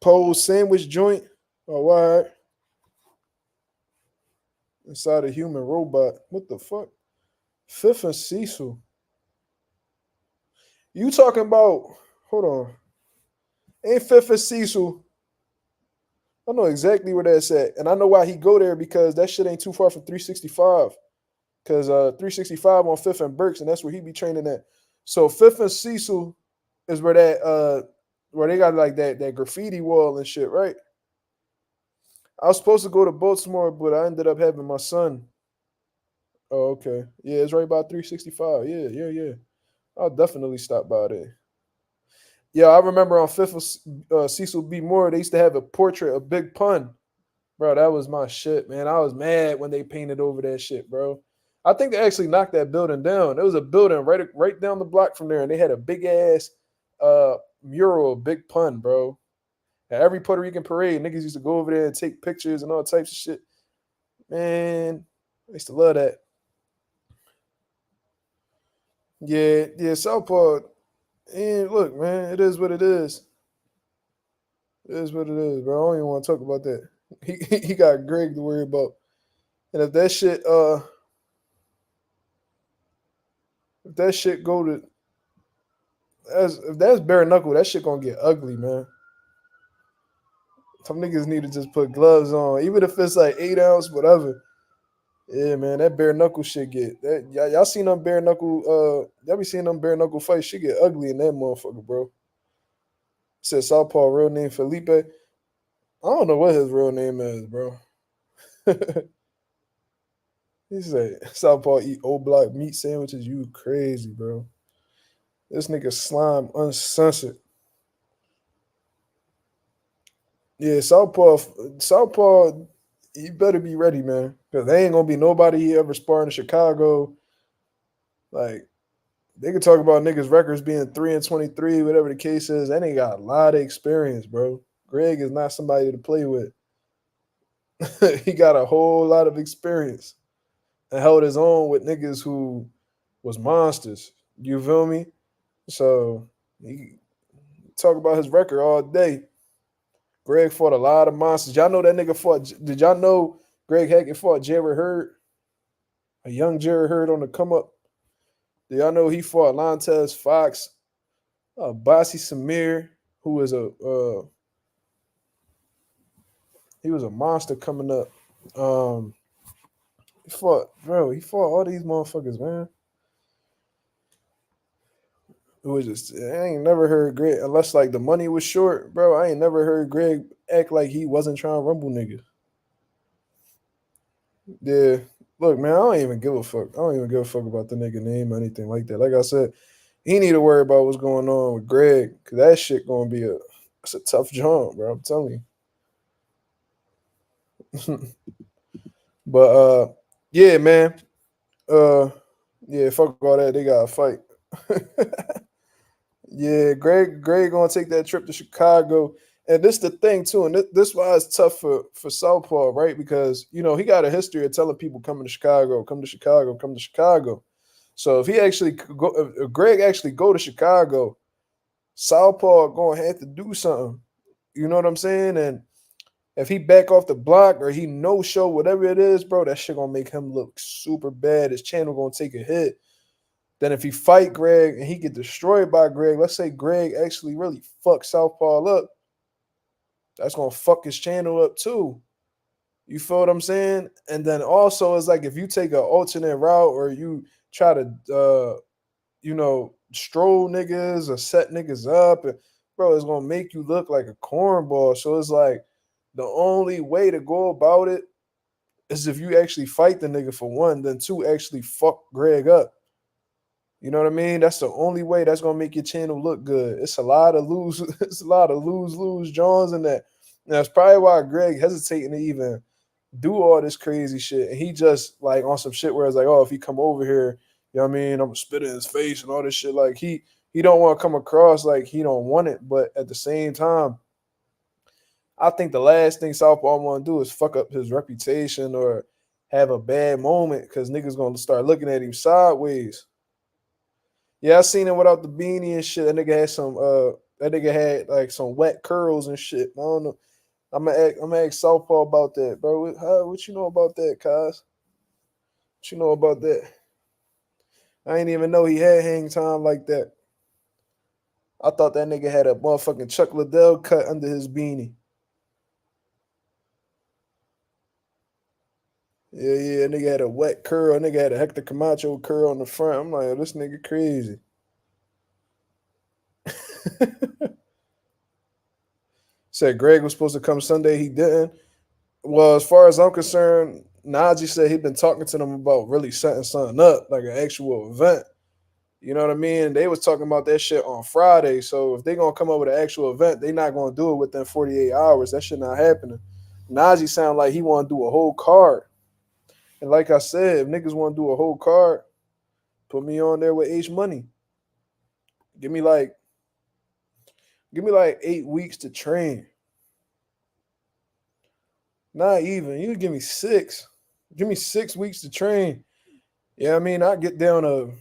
Pole sandwich joint. Oh, all right. Inside a human robot. What the fuck? Fifth and Cecil. You talking about? Hold on. Ain't Fifth and Cecil? I know exactly where that's at, and I know why he go there because that shit ain't too far from 365. Because 365 on Fifth and Burks, and that's where he be training at. So Fifth and Cecil is where they got like that graffiti wall and shit, right? I was supposed to go to Baltimore, but I ended up having my son. Oh, okay. Yeah, it's right by 365. Yeah, yeah, yeah. I'll definitely stop by there. Yeah, I remember on Fifth of Cecil B. Moore, they used to have a portrait of Big Pun. Bro, that was my shit, man. I was mad when they painted over that shit, bro. I think they actually knocked that building down. There was a building right down the block from there, and they had a big ass mural of Big Pun, bro. At every Puerto Rican parade, niggas used to go over there and take pictures and all types of shit. Man, I used to love that. Yeah, yeah, Southpaw. And look, man, it is what it is. It is what it is, bro. I don't even want to talk about that. He got Greg to worry about. And if that shit go to if that's bare knuckle, that shit gonna get ugly, man. Some niggas need to just put gloves on, even if it's like 8 ounce, whatever. Yeah, man, that bare knuckle shit get that. Y'all seen them bare knuckle? Y'all be seeing them bare knuckle fights? Shit get ugly in that motherfucker, bro. Said Southpaw real name Felipe. I don't know what his real name is, bro. He said Southpaw eat old block meat sandwiches. You crazy, bro. This nigga slime uncensored. Yeah, Southpaw, you better be ready, man. Because there ain't gonna be nobody he ever sparring in Chicago. Like they could talk about niggas' records being 3-23, whatever the case is. That ain't got a lot of experience, bro. Greg is not somebody to play with. He got a whole lot of experience. and held his own with niggas who was monsters. You feel me? So he talk about his record all day. Greg fought a lot of monsters. Y'all know that nigga fought. Did y'all know Greg Hackett fought Jared Hurd? A young Jared Hurd on the come up. Do y'all know he fought Montez Fox, Basi Samir, who was he was a monster coming up. He fought all these motherfuckers, man. It was just I ain't never heard Greg unless like the money was short, bro. I ain't never heard Greg act like he wasn't trying to rumble niggas. Yeah. Look, man, I don't even give a fuck. I don't even give a fuck about the nigga name or anything like that. Like I said, he need to worry about what's going on with Greg, cause that shit gonna be it's a tough jump, bro. I'm telling you. But yeah, man. Yeah, fuck all that. They gotta fight. Yeah, Greg gonna take that trip to Chicago. And this the thing too, and this why it's tough for Southpaw, right? Because he got a history of telling people coming to Chicago, come to Chicago, come to Chicago. So if he actually go, if Greg actually go to Chicago, Southpaw gonna have to do something. You know what I'm saying? And if he back off the block or he no show whatever it is, bro, that shit gonna make him look super bad. His channel gonna take a hit. Then if he fight Greg and he get destroyed by Greg, let's say Greg actually really fuck Southpaw up, that's gonna fuck his channel up too. You feel what I'm saying? And then also it's like if you take an alternate route or you try to stroll niggas or set niggas up, and bro, it's gonna make you look like a cornball. So it's like the only way to go about it is if you actually fight the nigga for one, then two, actually fuck Greg up. You know what I mean? That's the only way that's gonna make your channel look good. It's a lot of lose, it's a lot of lose Johns in that. And that's probably why Greg hesitating to even do all this crazy shit. And he just like on some shit where it's like, oh, if he come over here, you know what I mean, I'm gonna spit in his face and all this shit. Like he don't want to come across like he don't want it, but at the same time, I think the last thing Southpaw want to do is fuck up his reputation or have a bad moment because niggas gonna start looking at him sideways. Yeah, I seen him without the beanie and shit. That nigga had like some wet curls and shit. I don't know. I'm gonna ask Southpaw about that, bro. What you know about that, Kaz? What you know about that? I ain't even know he had hang time like that. I thought that nigga had a motherfucking Chuck Liddell cut under his beanie. Yeah, nigga had a wet curl. Nigga had a Hector Camacho curl on the front. I'm like, oh, this nigga crazy. Said Greg was supposed to come Sunday. He didn't. Well, as far as I'm concerned, Najee said he'd been talking to them about really setting something up, like an actual event. You know what I mean? They was talking about that shit on Friday. So if they gonna come up with an actual event, they not gonna do it within 48 hours. That shit not happening. Najee sound like he want to do a whole card. And like I said, if niggas want to do a whole card, put me on there with H Money. Give me like 8 weeks to train. Not even. You give me 6. Give me 6 weeks to train. Yeah, I mean, I get down to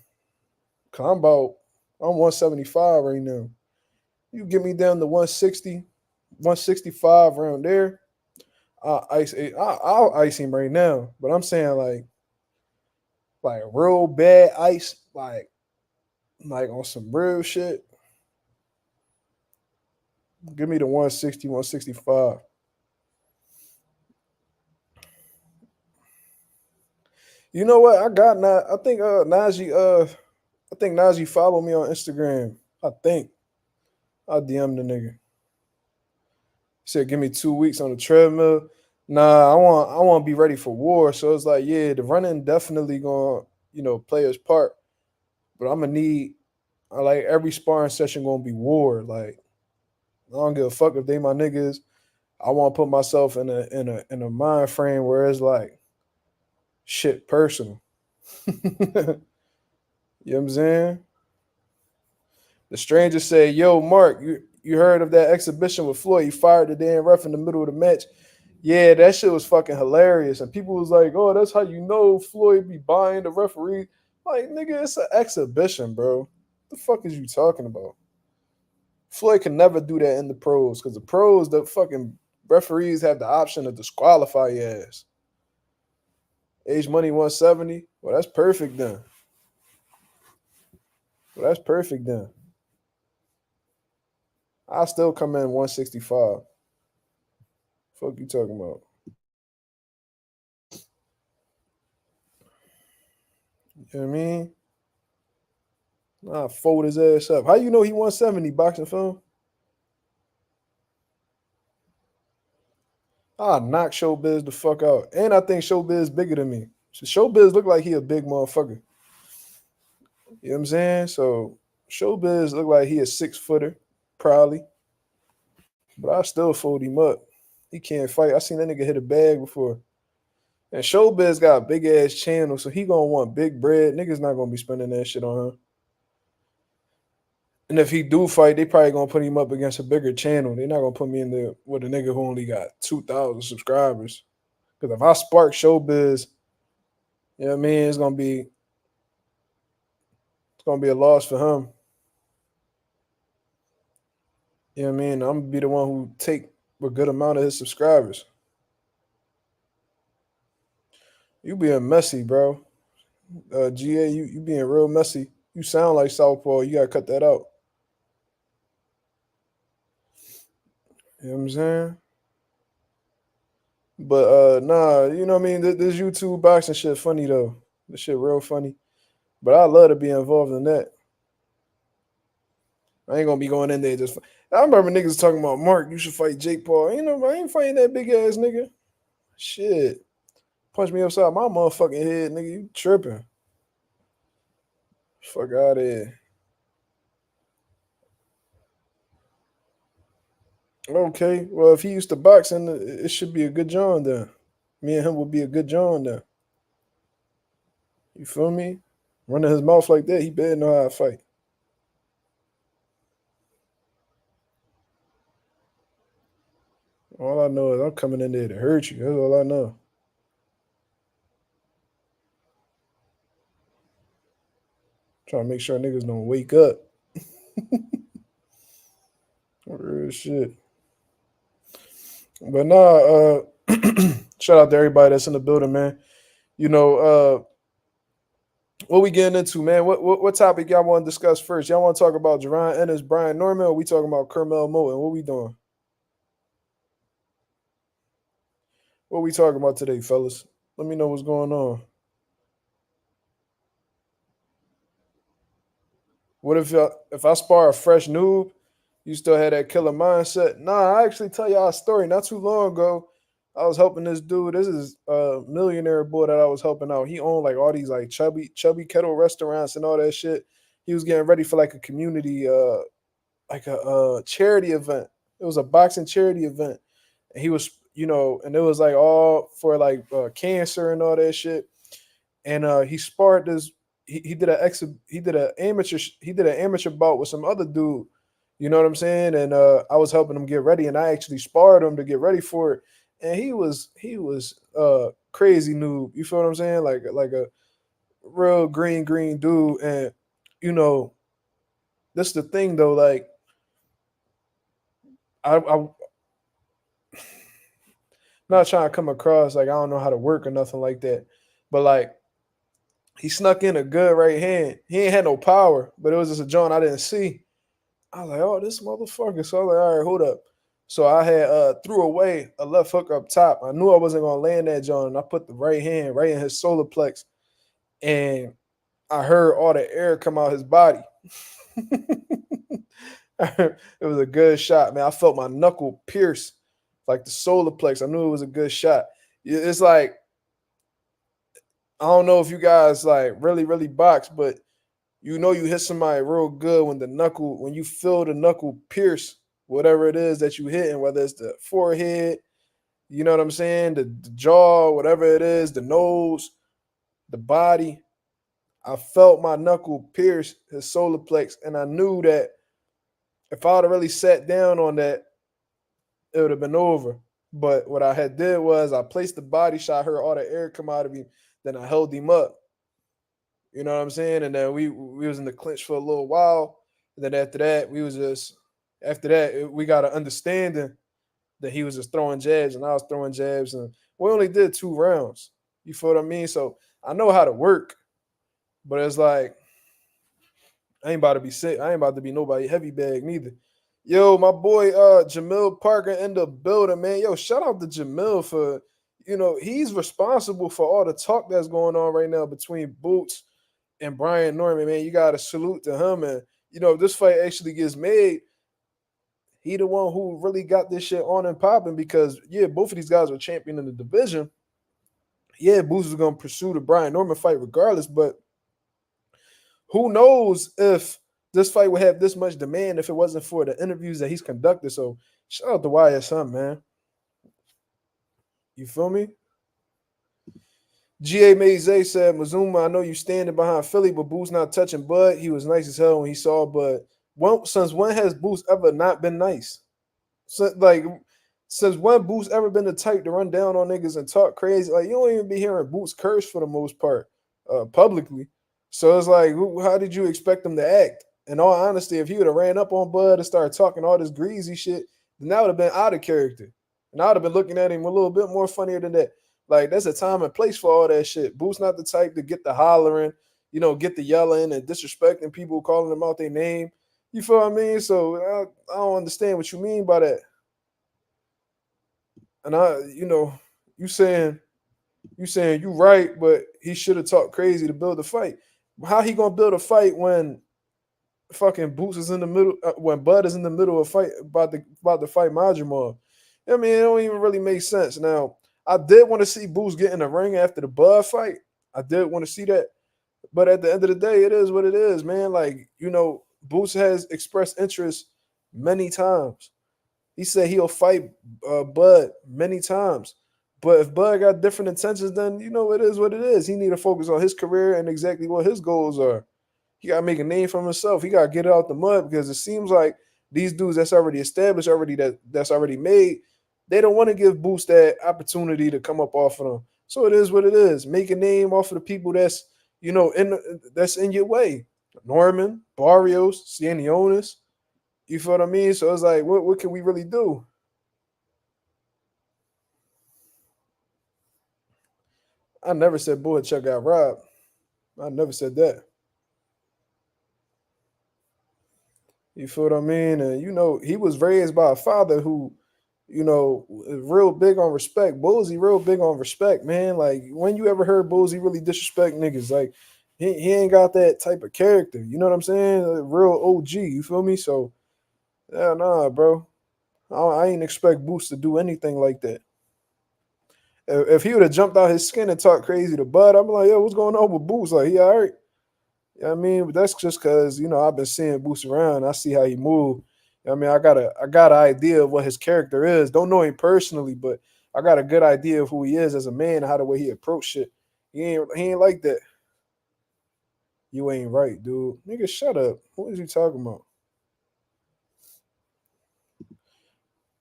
I'm 175 right now. You get me down to 160, 165 around there. I'll ice him right now. But I'm saying like real bad ice, like on some real shit. Give me the 160, 165. You know what? I think Najee followed me on Instagram. I think I DM the nigga. He said, give me 2 weeks on the treadmill. Nah, I want to be ready for war. So it's like, yeah, the running definitely gonna, play his part. But I'm gonna need like every sparring session gonna be war. Like, I don't give a fuck if they my niggas. I want to put myself in a mind frame where it's like shit personal. You know what I'm saying? The stranger said, "Yo, Mark, you heard of that exhibition with Floyd? He fired the damn ref in the middle of the match. Yeah, that shit was fucking hilarious. And people was like, oh, that's how you know Floyd be buying the referee. Like, nigga, it's an exhibition, bro. What the fuck is you talking about? Floyd can never do that in the pros because the pros, the fucking referees have the option to disqualify your ass. Age money 170. Well, that's perfect then. Well, that's perfect then. I still come in 165. Fuck you talking about? You know what I mean? Nah, fold his ass up. How you know he 170 boxing film? I knock Showbiz the fuck out. And I think Showbiz bigger than me. So Showbiz look like he a big motherfucker. You know what I'm saying? So Showbiz look like he a 6 footer, probably. But I still fold him up. He can't fight. I seen that nigga hit a bag before. And Showbiz got a big ass channel, so he gonna want big bread. Niggas not gonna be spending that shit on him. And if he do fight, they probably gonna put him up against a bigger channel. They're not gonna put me in there with a nigga who only got 2,000 subscribers. Because if I spark Showbiz, you know what I mean, it's gonna be a loss for him. You know what I mean? I'm gonna be the one who take a good amount of his subscribers. You being messy, bro. GA, you being real messy. You sound like Southpaw. You gotta cut that out. You know what I'm saying? But nah, you know what I mean? This YouTube boxing shit funny though. This shit real funny. But I love to be involved in that. I ain't gonna be going in there just. I remember niggas talking about Mark. You should fight Jake Paul. You know, I ain't fighting that big ass nigga. Shit, punch me upside my motherfucking head, nigga. You tripping? Fuck out of here. Okay, well if he used to box, then it should be a good John then. Me and him would be a good John then. You feel me? Running his mouth like that, he better know how to fight. All I know is I'm coming in there to hurt you. That's all I know. Trying to make sure niggas don't wake up. Real shit. But nah, shout out to everybody that's in the building, man. You know, what we getting into, man? What topic y'all want to discuss first? Y'all want to talk about Jaron Ennis, Brian Norman, or we talking about Curmel Moton? What we doing? What we talking about today, fellas? Let me know what's going on. What if I spar a fresh noob, you still had that killer mindset? Nah, I actually tell y'all a story. Not too long ago, I was helping this dude. This is a millionaire boy that I was helping out. He owned like all these like chubby kettle restaurants and all that shit. He was getting ready for like a community like a charity event. It was a boxing charity event. And he was, and it was like all for like cancer and all that shit. And he sparred this. He did an amateur bout with some other dude. You know what I'm saying? And I was helping him get ready, and I actually sparred him to get ready for it. And he was crazy noob. You feel what I'm saying? Like a real green dude. And you know, this is the thing though. Like I'm not trying to come across like I don't know how to work or nothing like that, but like he snuck in a good right hand. He ain't had no power, but it was just a joint I didn't see. I was like, oh, this motherfucker. So I was like, all right, hold up. So I had threw away a left hook up top. I knew I wasn't gonna land that joint, and I put the right hand right in his solar plex, and I heard all the air come out his body. It was a good shot, man. I felt my knuckle pierce like the solar plex. I knew it was a good shot. It's like I don't know if you guys like really box, but you hit somebody real good when you feel the knuckle pierce whatever it is that you hitting, whether it's the forehead, you know what I'm saying, the jaw, whatever it is, the nose, the body. I felt my knuckle pierce his solar plex, and I knew that if I would have really sat down on that, it would have been over. But what I had did was I placed the body shot, heard all the air come out of him, then I held him up. You know what I'm saying? And then we was in the clinch for a little while. And then after that, we got an understanding that he was just throwing jabs and I was throwing jabs, and we only did 2 rounds. You feel what I mean? So I know how to work, but it's like I ain't about to be sick. I ain't about to be nobody heavy bag neither. Yo, my boy Jamil Parker in the building, man. Yo, shout out to Jamil for, he's responsible for all the talk that's going on right now between Boots and Brian Norman, man. You gotta salute to him. And if this fight actually gets made, he the one who really got this shit on and popping, because yeah, both of these guys were champion in the division. Yeah, Boots was gonna pursue the Brian Norman fight regardless, but who knows if this fight would have this much demand if it wasn't for the interviews that he's conducted. So shout out to YSM, man. You feel me? G.A. Maze said, Mazuma, I know you standing behind Philly, but Boots not touching Bud. He was nice as hell when he saw Bud. Since when has Boots ever not been nice? So, since when Boots ever been the type to run down on niggas and talk crazy? Like, you don't even be hearing Boots curse for the most part, publicly. So it's like, how did you expect him to act? In all honesty, if he would have ran up on Bud and started talking all this greasy shit, then that would have been out of character. And I would have been looking at him a little bit more funnier than that. Like, there's a time and place for all that shit. Boots not the type to get the hollering, get the yelling and disrespecting people, calling them out their name. You feel what I mean? So I don't understand what you mean by that. And you saying you right, but he should have talked crazy to build a fight. How he gonna build a fight when fucking Boots is in the middle, when Bud is in the middle of fight about to fight Majumar? I mean, it don't even really make sense. Now, I did want to see Boots get in the ring after the Bud fight. I did want to see that, but at the end of the day, it is what it is, man. Like, Boots has expressed interest many times. He said he'll fight Bud many times. But if Bud got different intentions, then it is what it is. He need to focus on his career and exactly what his goals are. He got to make a name for himself. He got to get it out the mud, because it seems like these dudes that's already established, that's already made, they don't want to give Boost that opportunity to come up off of them. So it is what it is. Make a name off of the people that's that's in your way. Norman, Barrios, Sienionis. You feel what I mean? So it's like, what can we really do? I never said Bohachuk got robbed. I never said that. You feel what I mean? And he was raised by a father who, is real big on respect. Bullsy real big on respect, man. Like, when you ever heard Bullsy really disrespect niggas? Like, he ain't got that type of character. You know what I'm saying? A real OG. You feel me? So yeah, nah, bro. I ain't expect Boost to do anything like that. If he would have jumped out his skin and talked crazy to Bud, I'm like, yo, what's going on with Boost? Like, he all right. You know what I mean? But that's just because, I've been seeing Boost around. I see how he move. I mean, I got an idea of what his character is. Don't know him personally, but I got a good idea of who he is as a man and how the way he approach shit. He ain't like that. You ain't right, dude. Nigga, shut up. What is you talking about?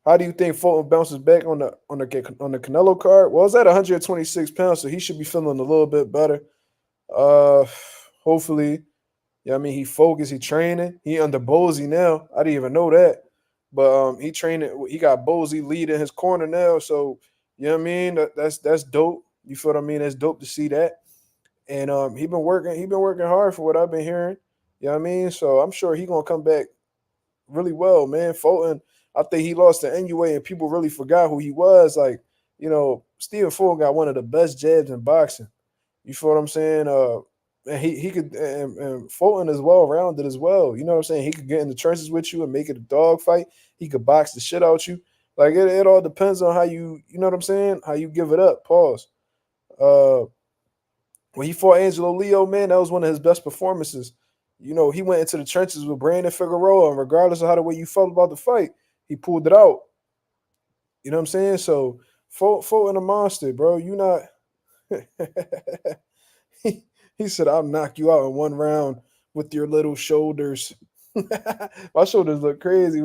How do you think Fulton bounces back on the Canelo card? Well, it's at 126 pounds, so he should be feeling a little bit better. Uh, hopefully. Yeah, I mean, he focused, he training. He under Bozy now. I didn't even know that. But he training, he got Bozy lead in his corner now. So, you know what I mean? That's dope. You feel what I mean? That's dope to see that. And he been working hard for what I've been hearing. You know what I mean? So I'm sure he gonna come back really well, man. Fulton, I think he lost to NUA and people really forgot who he was. Like, Stephen Fulton got one of the best jabs in boxing. You feel what I'm saying? And he could, and Fulton is well rounded as well. You know what I'm saying? He could get in the trenches with you and make it a dog fight. He could box the shit out you. Like, it all depends on how you know what I'm saying? How you give it up. Pause. Uh, when he fought Angelo Leo, man, that was one of his best performances. He went into the trenches with Brandon Figueroa, and regardless of how the way you felt about the fight, he pulled it out. You know what I'm saying? So, Fulton a monster, bro. You not. he said, "I'll knock you out in one round with your little shoulders." My shoulders look crazy.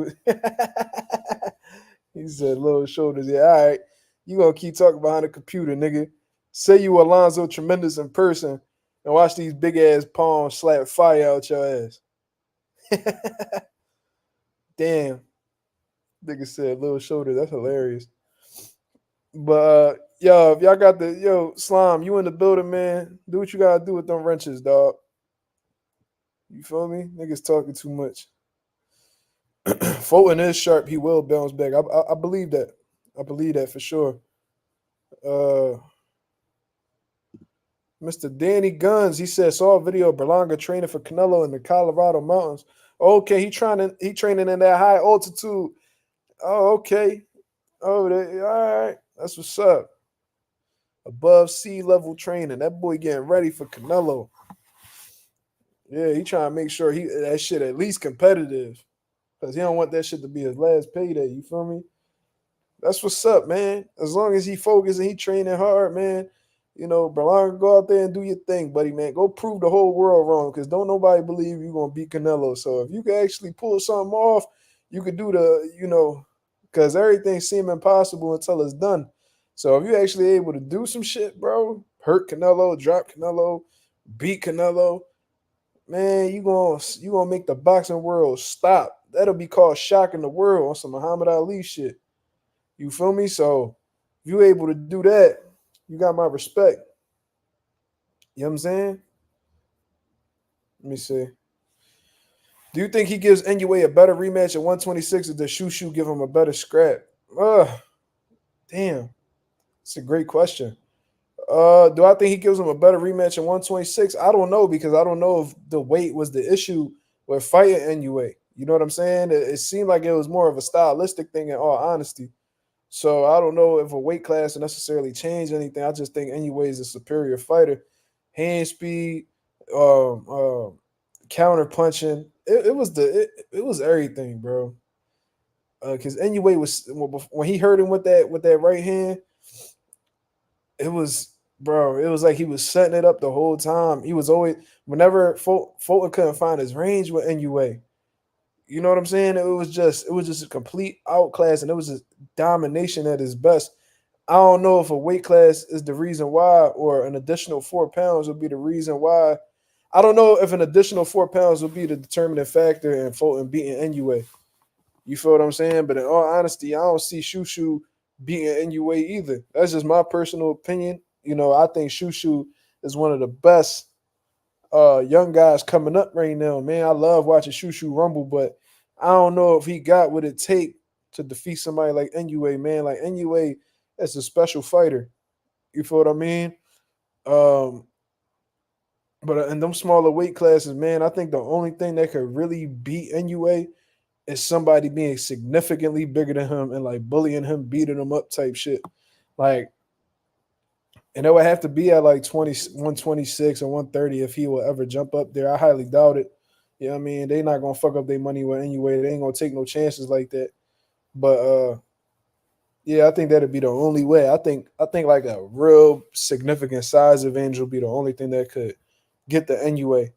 He said little shoulders. Yeah, all right. You gonna keep talking behind the computer, nigga. Say you Alonzo Tremendous in person and watch these big ass palms slap fire out your ass. Damn. Nigga said little shoulder. That's hilarious. But yo, if y'all got the slime, you in the building, man. Do what you gotta do with them wrenches, dog. You feel me? Niggas talking too much. Fulton is sharp. He will bounce back. I believe that. I believe that for sure. Uh, Mr. Danny Guns, he said saw a video of Berlanga training for Canelo in the Colorado mountains. Okay, he training in that high altitude. Oh, okay. Oh, all right. That's what's up. Above sea level training. That boy getting ready for Canelo. Yeah, he trying to make sure that shit at least competitive. Because he don't want that shit to be his last payday. You feel me? That's what's up, man. As long as he focused and he training hard, man. Berlanga, go out there and do your thing, buddy, man. Go prove the whole world wrong, because don't nobody believe you're going to beat Canelo. So if you can actually pull something off, you could do because everything seems impossible until it's done. So if you're actually able to do some shit, bro, hurt Canelo, drop Canelo, beat Canelo, man, you gonna make the boxing world stop. That'll be called shocking the world on some Muhammad Ali shit. You feel me? So if you able to do that, you got my respect. You know what I'm saying? Let me see. Do you think he gives Inoue a better rematch at 126, or does Shushu give him a better scrap? Damn. It's a great question. Do I think he gives him a better rematch at 126? I don't know, because I don't know if the weight was the issue with fighting Inoue. You know what I'm saying? It seemed like it was more of a stylistic thing, in all honesty. So I don't know if a weight class will necessarily change anything. I just think Inoue is a superior fighter. Hand speed, counter punching. It was everything, bro. Because Inoue was, when he hurt him with that right hand, it was, bro. It was like he was setting it up the whole time. He was always, whenever Fulton couldn't find his range with Inoue. You know what I'm saying? It was just a complete outclass, and it was just domination at his best. I don't know if a weight class is the reason why, or an additional 4 pounds would be the reason why. I don't know if an additional 4 pounds would be the determining factor in Fulton beating Inoue. You feel what I'm saying? But in all honesty, I don't see Shushu beating Inoue either. That's just my personal opinion. I think Shushu is one of the best young guys coming up right now. Man, I love watching Shushu rumble, but I don't know if he got what it take to defeat somebody like Inoue, man. Like Inoue is a special fighter. You feel what I mean? Um, but in them smaller weight classes, man, I think the only thing that could really beat Inoue is somebody being significantly bigger than him and like bullying him, beating him up type shit. Like, and it would have to be at like 126 or 130 if he will ever jump up there. I highly doubt it. You know what I mean? They not gonna fuck up their money with Inoue. They ain't gonna take no chances like that. But yeah, I think that'd be the only way. I think like a real significant size advantage will be the only thing that could get the Inoue.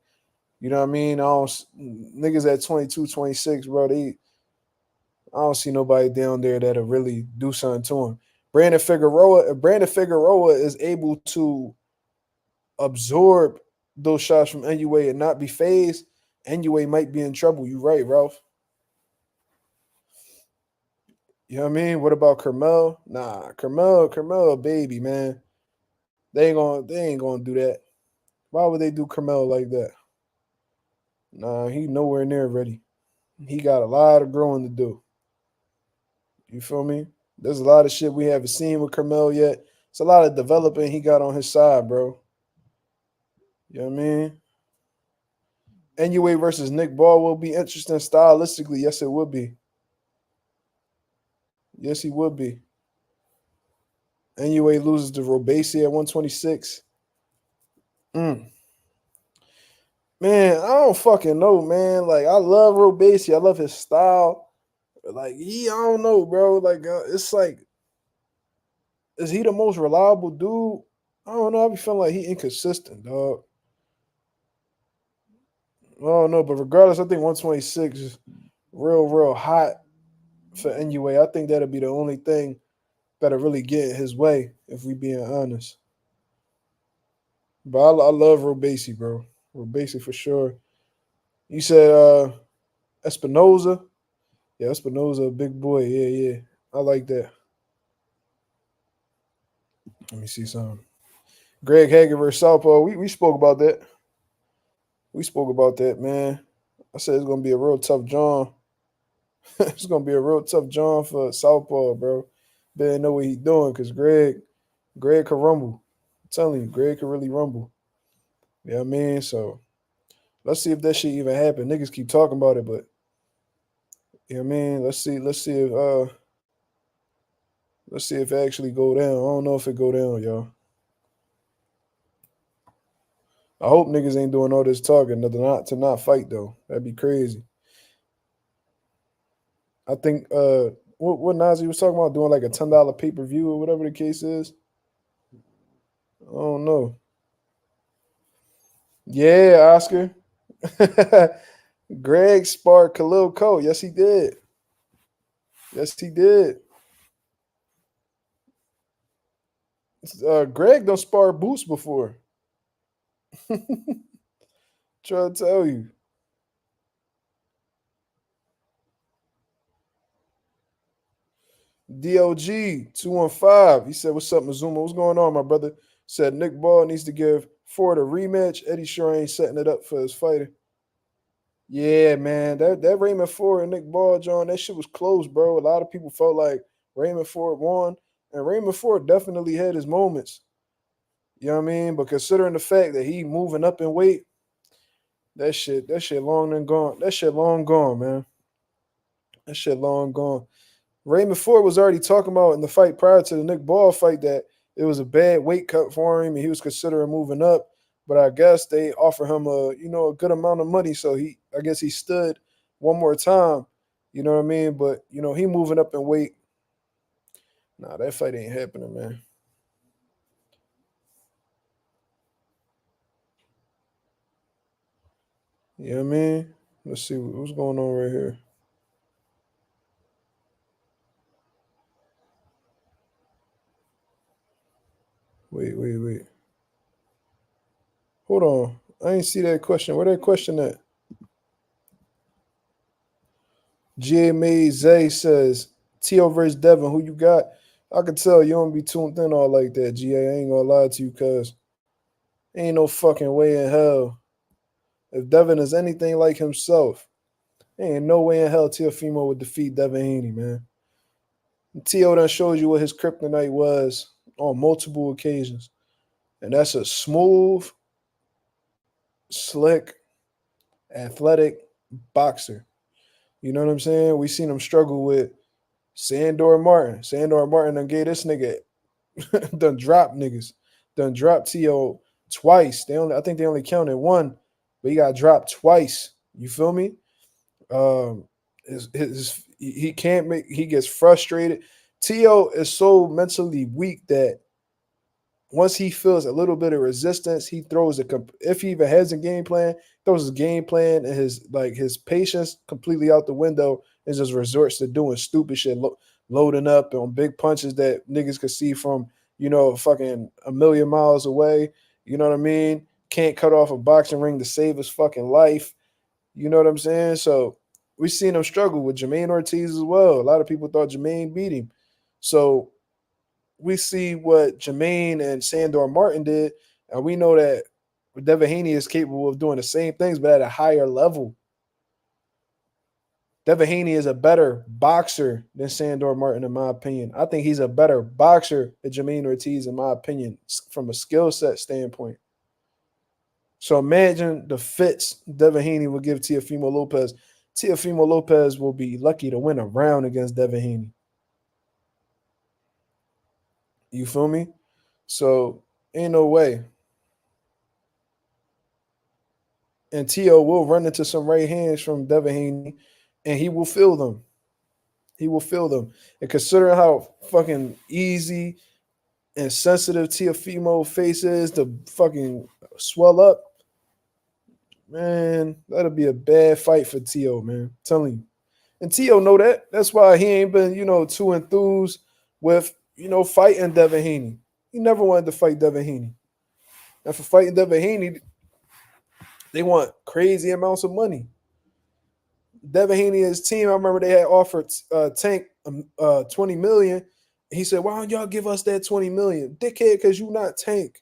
You know what I mean? Niggas at 22, 26, bro, I don't see nobody down there that'll really do something to him. Brandon Figueroa is able to absorb those shots from Inoue and not be phased, Inoue might be in trouble. You right, Ralph. You know what I mean? What about Curmel? Nah, Curmel, a baby, man. They ain't gonna do that. Why would they do Curmel like that? Nah, he nowhere near ready. He got a lot of growing to do. You feel me? There's a lot of shit we haven't seen with Curmel yet. It's a lot of developing he got on his side, bro. You know what I mean? Inoue versus Nick Ball will be interesting stylistically. Yes, it would be. Yes, he would be. Inoue loses to Robacy at 126. Mm. Man, I don't fucking know, man. Like, I love Robacy. I love his style. Like, I don't know, bro. Like, it's like, is he the most reliable dude? I don't know. I be feeling like he inconsistent, dog. I don't know, but regardless, I think 126 is real hot for NUA. I think that'll be the only thing that'll really get in his way, if we being honest. But I love Robesi, bro. Robesi for sure. You said Espinoza? Yeah, Espinoza, a big boy. Yeah, yeah. I like that. Let me see something. Greg Hager versus Southpaw. We spoke about that. We spoke about that, man. I said it's gonna be a real tough John. It's gonna be a real tough John for Southpaw, bro. Better know what he's doing, because Greg can rumble. I'm telling you, Greg can really rumble. You know what I mean? So let's see if that shit even happen. Niggas keep talking about it, but you know what I mean? Let's see if it actually go down. I don't know if it go down, y'all. I hope niggas ain't doing all this talking to not fight though. That'd be crazy. I think what Nazi was talking about, doing like a $10 pay-per-view or whatever the case is. I don't know. Yeah, Oscar. Greg sparred Khalil Cole. Yes, he did. Yes, he did. Greg don't spar Boots before. Trying to tell you. DOG 215. He said, "What's up, Mazuma? What's going on, my brother?" Said Nick Ball needs to give Ford a rematch. Eddie sure ain't setting it up for his fighter. Yeah, man. That Raymond Ford and Nick Ball, John, that shit was close, bro. A lot of people felt like Raymond Ford won. And Raymond Ford definitely had his moments. You know what I mean? But considering the fact that he moving up in weight, that shit long and gone. That shit long gone, man. That shit long gone. Raymond Ford was already talking about in the fight prior to the Nick Ball fight that it was a bad weight cut for him and he was considering moving up. But I guess they offered him a good amount of money, so I guess he stood one more time. You know what I mean? But he moving up in weight. Nah, that fight ain't happening, man. You know what I mean? Let's see what's going on right here. Wait. Hold on. I ain't see that question. Where that question at? GA May Zay says, T.O. versus Devin, who you got? I can tell you don't be tuned in all like that, GA. I ain't gonna lie to you, cuz ain't no fucking way in hell. If Devin is anything like himself, ain't no way in hell Teofimo would defeat Devin Haney, man. T.O. done showed you what his kryptonite was on multiple occasions. And that's a smooth, slick, athletic boxer. You know what I'm saying? We seen him struggle with Sandor Martin. Sandor Martin done gave this nigga done dropped niggas. Done dropped T.O. twice. I think they only counted one, but he got dropped twice. You feel me? He can't make. He gets frustrated. T.O. is so mentally weak that once he feels a little bit of resistance, he throws if he even has a game plan, throws his game plan and his patience completely out the window and just resorts to doing stupid shit, loading up on big punches that niggas could see from fucking a million miles away. You know what I mean? Can't cut off a boxing ring to save his fucking life. You know what I'm saying? So we seen him struggle with Jermaine Ortiz as well. A lot of people thought Jermaine beat him. So we see what Jermaine and Sandor Martin did, and we know that Devin Haney is capable of doing the same things, but at a higher level. Devin Haney is a better boxer than Sandor Martin, in my opinion. I think he's a better boxer than Jermaine Ortiz, in my opinion, from a skill set standpoint. So imagine the fits Devin Haney will give Teofimo Lopez. Teofimo Lopez will be lucky to win a round against Devin Haney. You feel me? So ain't no way. And T.O. will run into some right hands from Devin Haney, and he will feel them. He will feel them. And considering how fucking easy and sensitive Teofimo face is to fucking swell up, man, that'll be a bad fight for T.O., man. I'm telling you. And T.O. know that. That's why he ain't been, too enthused with, fighting Devin Haney. He never wanted to fight Devin Haney. And for fighting Devin Haney, they want crazy amounts of money. Devin Haney and his team, I remember they had offered Tank 20 million. He said, "Why don't y'all give us that 20 million, dickhead? Because you not Tank.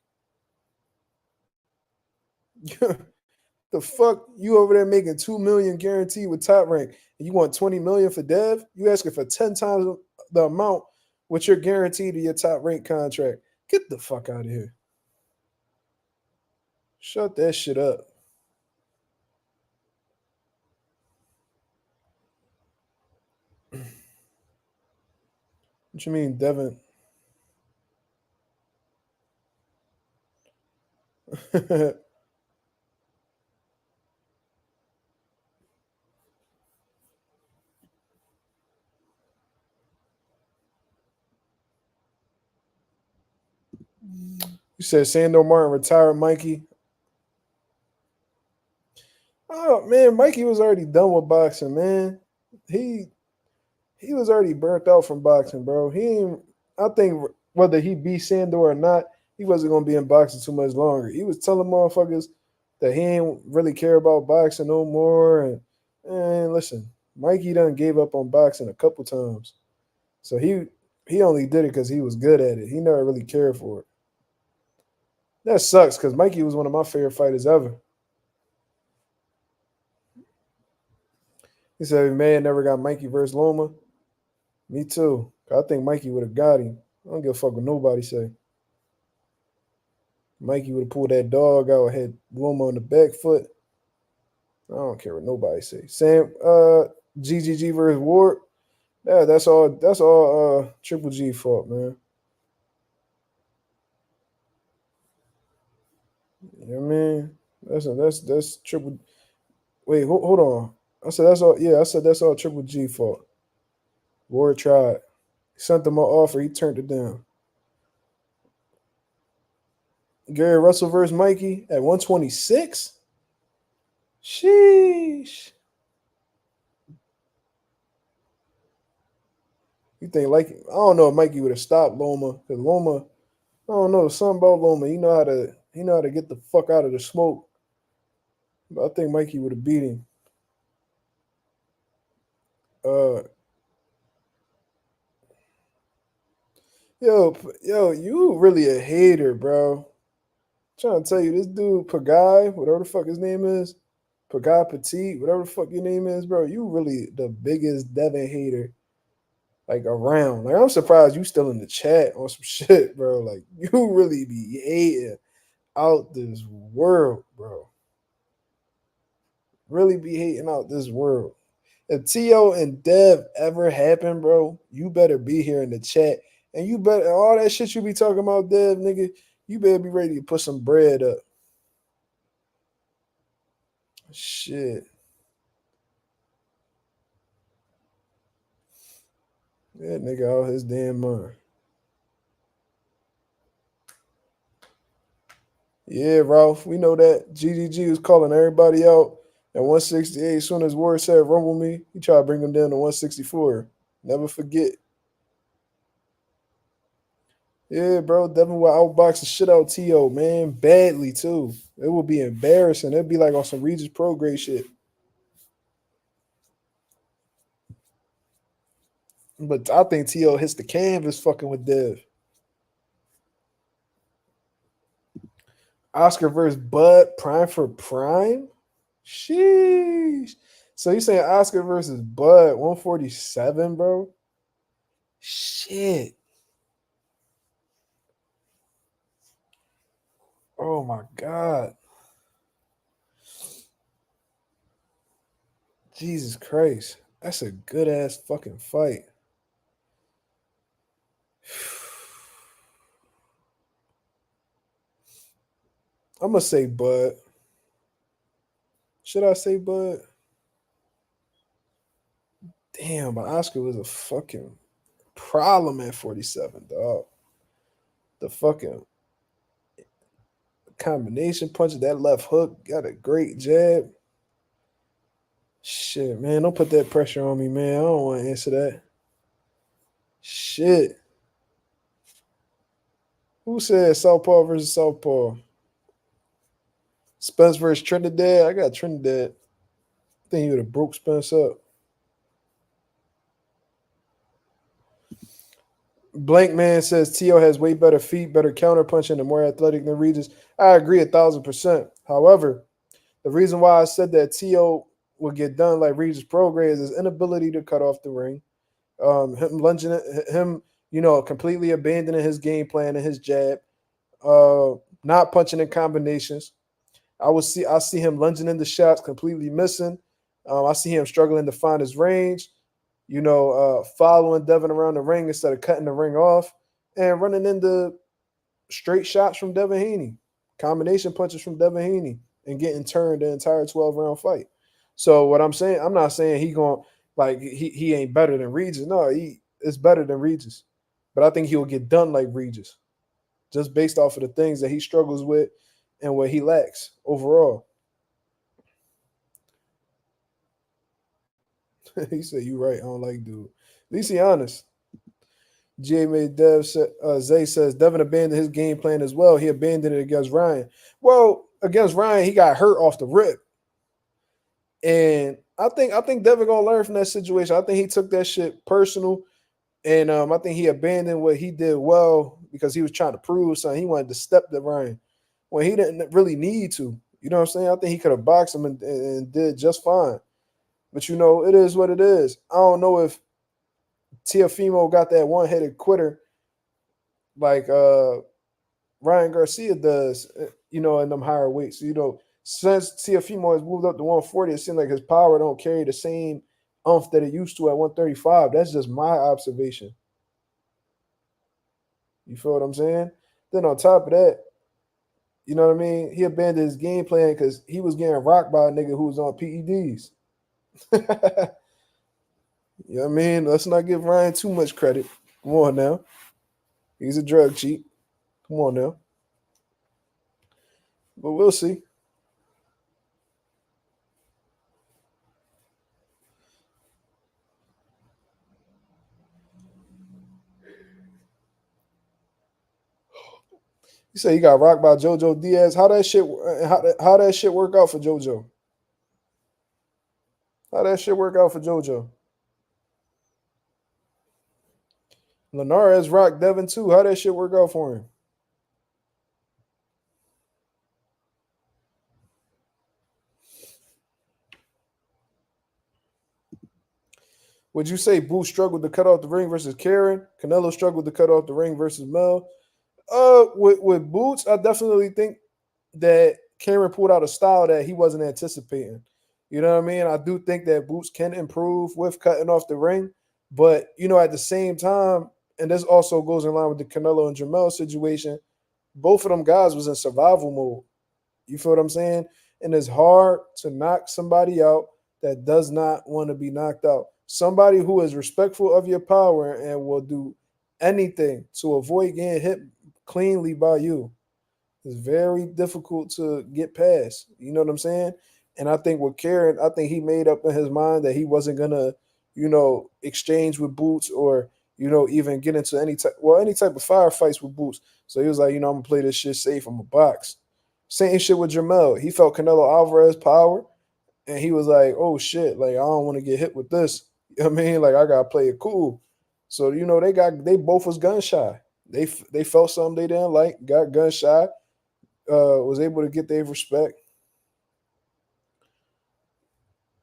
The fuck you over there making 2 million guaranteed with Top Rank, and you want 20 million for Dev? You asking for 10 times the amount what you're guaranteed to your Top Rank contract? Get the fuck out of here. Shut that shit up." What you mean, Devin? You said Sandor Martin retired Mikey. Oh man, Mikey was already done with boxing, man. He he was already burnt out from boxing, bro. He ain't, I think whether he beat Sandor or not, he wasn't gonna be in boxing too much longer. He was telling motherfuckers that he ain't really care about boxing no more. And listen, Mikey done gave up on boxing a couple times. So he only did it because he was good at it. He never really cared for it. That sucks because Mikey was one of my favorite fighters ever. He said, man, never got Mikey versus Loma. Me too. I think Mikey would have got him. I don't give a fuck what nobody say. Mikey would have pulled that dog out, had Loma on the back foot. I don't care what nobody say. Sam, GGG versus Ward. Yeah, that's all. That's all. Triple G fault, man. You know what I mean? That's triple. Wait, hold on. I said that's all. Yeah, I said that's all Triple G fault. Ward tried. He sent him an offer. He turned it down. Gary Russell versus Mikey at 126. Sheesh. You think like I don't know if Mikey would have stopped Loma because Loma, I don't know something about Loma. He know how to get the fuck out of the smoke. But I think Mikey would have beat him. Uh, yo, you really a hater, bro. I'm trying to tell you, this dude Pagai, whatever the fuck his name is, Pagai Petit, whatever the fuck your name is, bro. You really the biggest Devin hater like around. Like I'm surprised you still in the chat on some shit, bro. Like you really be hating out this world, bro. Really be hating out this world. If T.O. and Dev ever happen, bro, you better be here in the chat. And you better all that shit you be talking about, Dev, nigga, you better be ready to put some bread up. Shit. That nigga out his damn mind. Yeah, Ralph, we know that. GGG was calling everybody out at 168. As soon as Ward said rumble me, he tried to bring him down to 164. Never forget. Yeah, bro, Devin will outbox the shit out T.O., man. Badly, too. It would be embarrassing. It'd be like on some Regis Pro grade shit. But I think T.O. hits the canvas fucking with Dev. Oscar versus Bud, prime for prime? Sheesh. So you saying Oscar versus Bud, 147, bro? Shit. Oh my God. Jesus Christ. That's a good ass fucking fight. I'm gonna say Bud. Should I say Bud? Damn, but Oscar was a fucking problem at 47, dog. The fucking combination punch, that left hook, got a great jab. Shit, man, don't put that pressure on me, man. I don't want to answer that. Shit. Who said Southpaw versus Southpaw? Spence versus Trinidad? I got Trinidad. I think he would have broke Spence up. Blank Man says T.O. has way better feet, better counter punching, and more athletic than Regis. I agree 1,000%. However, the reason why I said that T.O. would get done like Regis Prograis is his inability to cut off the ring. Him lunging, him, completely abandoning his game plan and his jab, not punching in combinations. I see him lunging into shots, completely missing. I see him struggling to find his range. Following Devin around the ring instead of cutting the ring off, and running into straight shots from Devin Haney, combination punches from Devin Haney, and getting turned the entire 12-round fight. So what I'm saying, I'm not saying he ain't better than Regis. No, he is better than Regis, but I think he'll get done like Regis, just based off of the things that he struggles with and what he lacks overall. He said, "You right. I don't like dude." At least he honest. J made Dev Zay says Devin abandoned his game plan as well. He abandoned it against Ryan. Well, against Ryan, he got hurt off the rip. And I think Devin gonna learn from that situation. I think he took that shit personal. And I think he abandoned what he did well because he was trying to prove something. He wanted to step to Ryan when he didn't really need to. You know what I'm saying? I think he could have boxed him and did just fine. But it is what it is. I don't know if Tiafimo got that one-headed quitter like Ryan Garcia does, in them higher weights. Since Tiafimo has moved up to 140, it seems like his power don't carry the same umph that it used to at 135. That's just my observation. You feel what I'm saying? Then on top of that, you know what I mean? He abandoned his game plan because he was getting rocked by a nigga who was on PEDs. You know what I mean? Let's not give Ryan too much credit. Come on now. He's a drug cheat. Come on now. But we'll see. You say he got rocked by JoJo Diaz. How that shit work out for JoJo? How that shit work out for JoJo? Linares rocked Devin too. How that shit work out for him? Would you say Boots struggled to cut off the ring versus Karen? Canelo struggled to cut off the ring versus Mel? With Boots, I definitely think that Karen pulled out a style that he wasn't anticipating. You know what I mean? I do think that Boots can improve with cutting off the ring, but at the same time, and this also goes in line with the Canelo and Jamel situation. Both of them guys was in survival mode. You feel what I'm saying? And it's hard to knock somebody out that does not want to be knocked out. Somebody who is respectful of your power and will do anything to avoid getting hit cleanly by you. It's very difficult to get past. You know what I'm saying? And I think with Karen, I think he made up in his mind that he wasn't gonna, exchange with Boots or even get into any type of firefights with Boots. So he was like, I'm gonna play this shit safe. I'm a box. Same shit with Jamel. He felt Canelo Alvarez power, and he was like, oh shit, like I don't want to get hit with this. You know what I mean? Like I gotta play it cool. So they both was gun shy. They felt something they didn't like, got gun shy, was able to get their respect.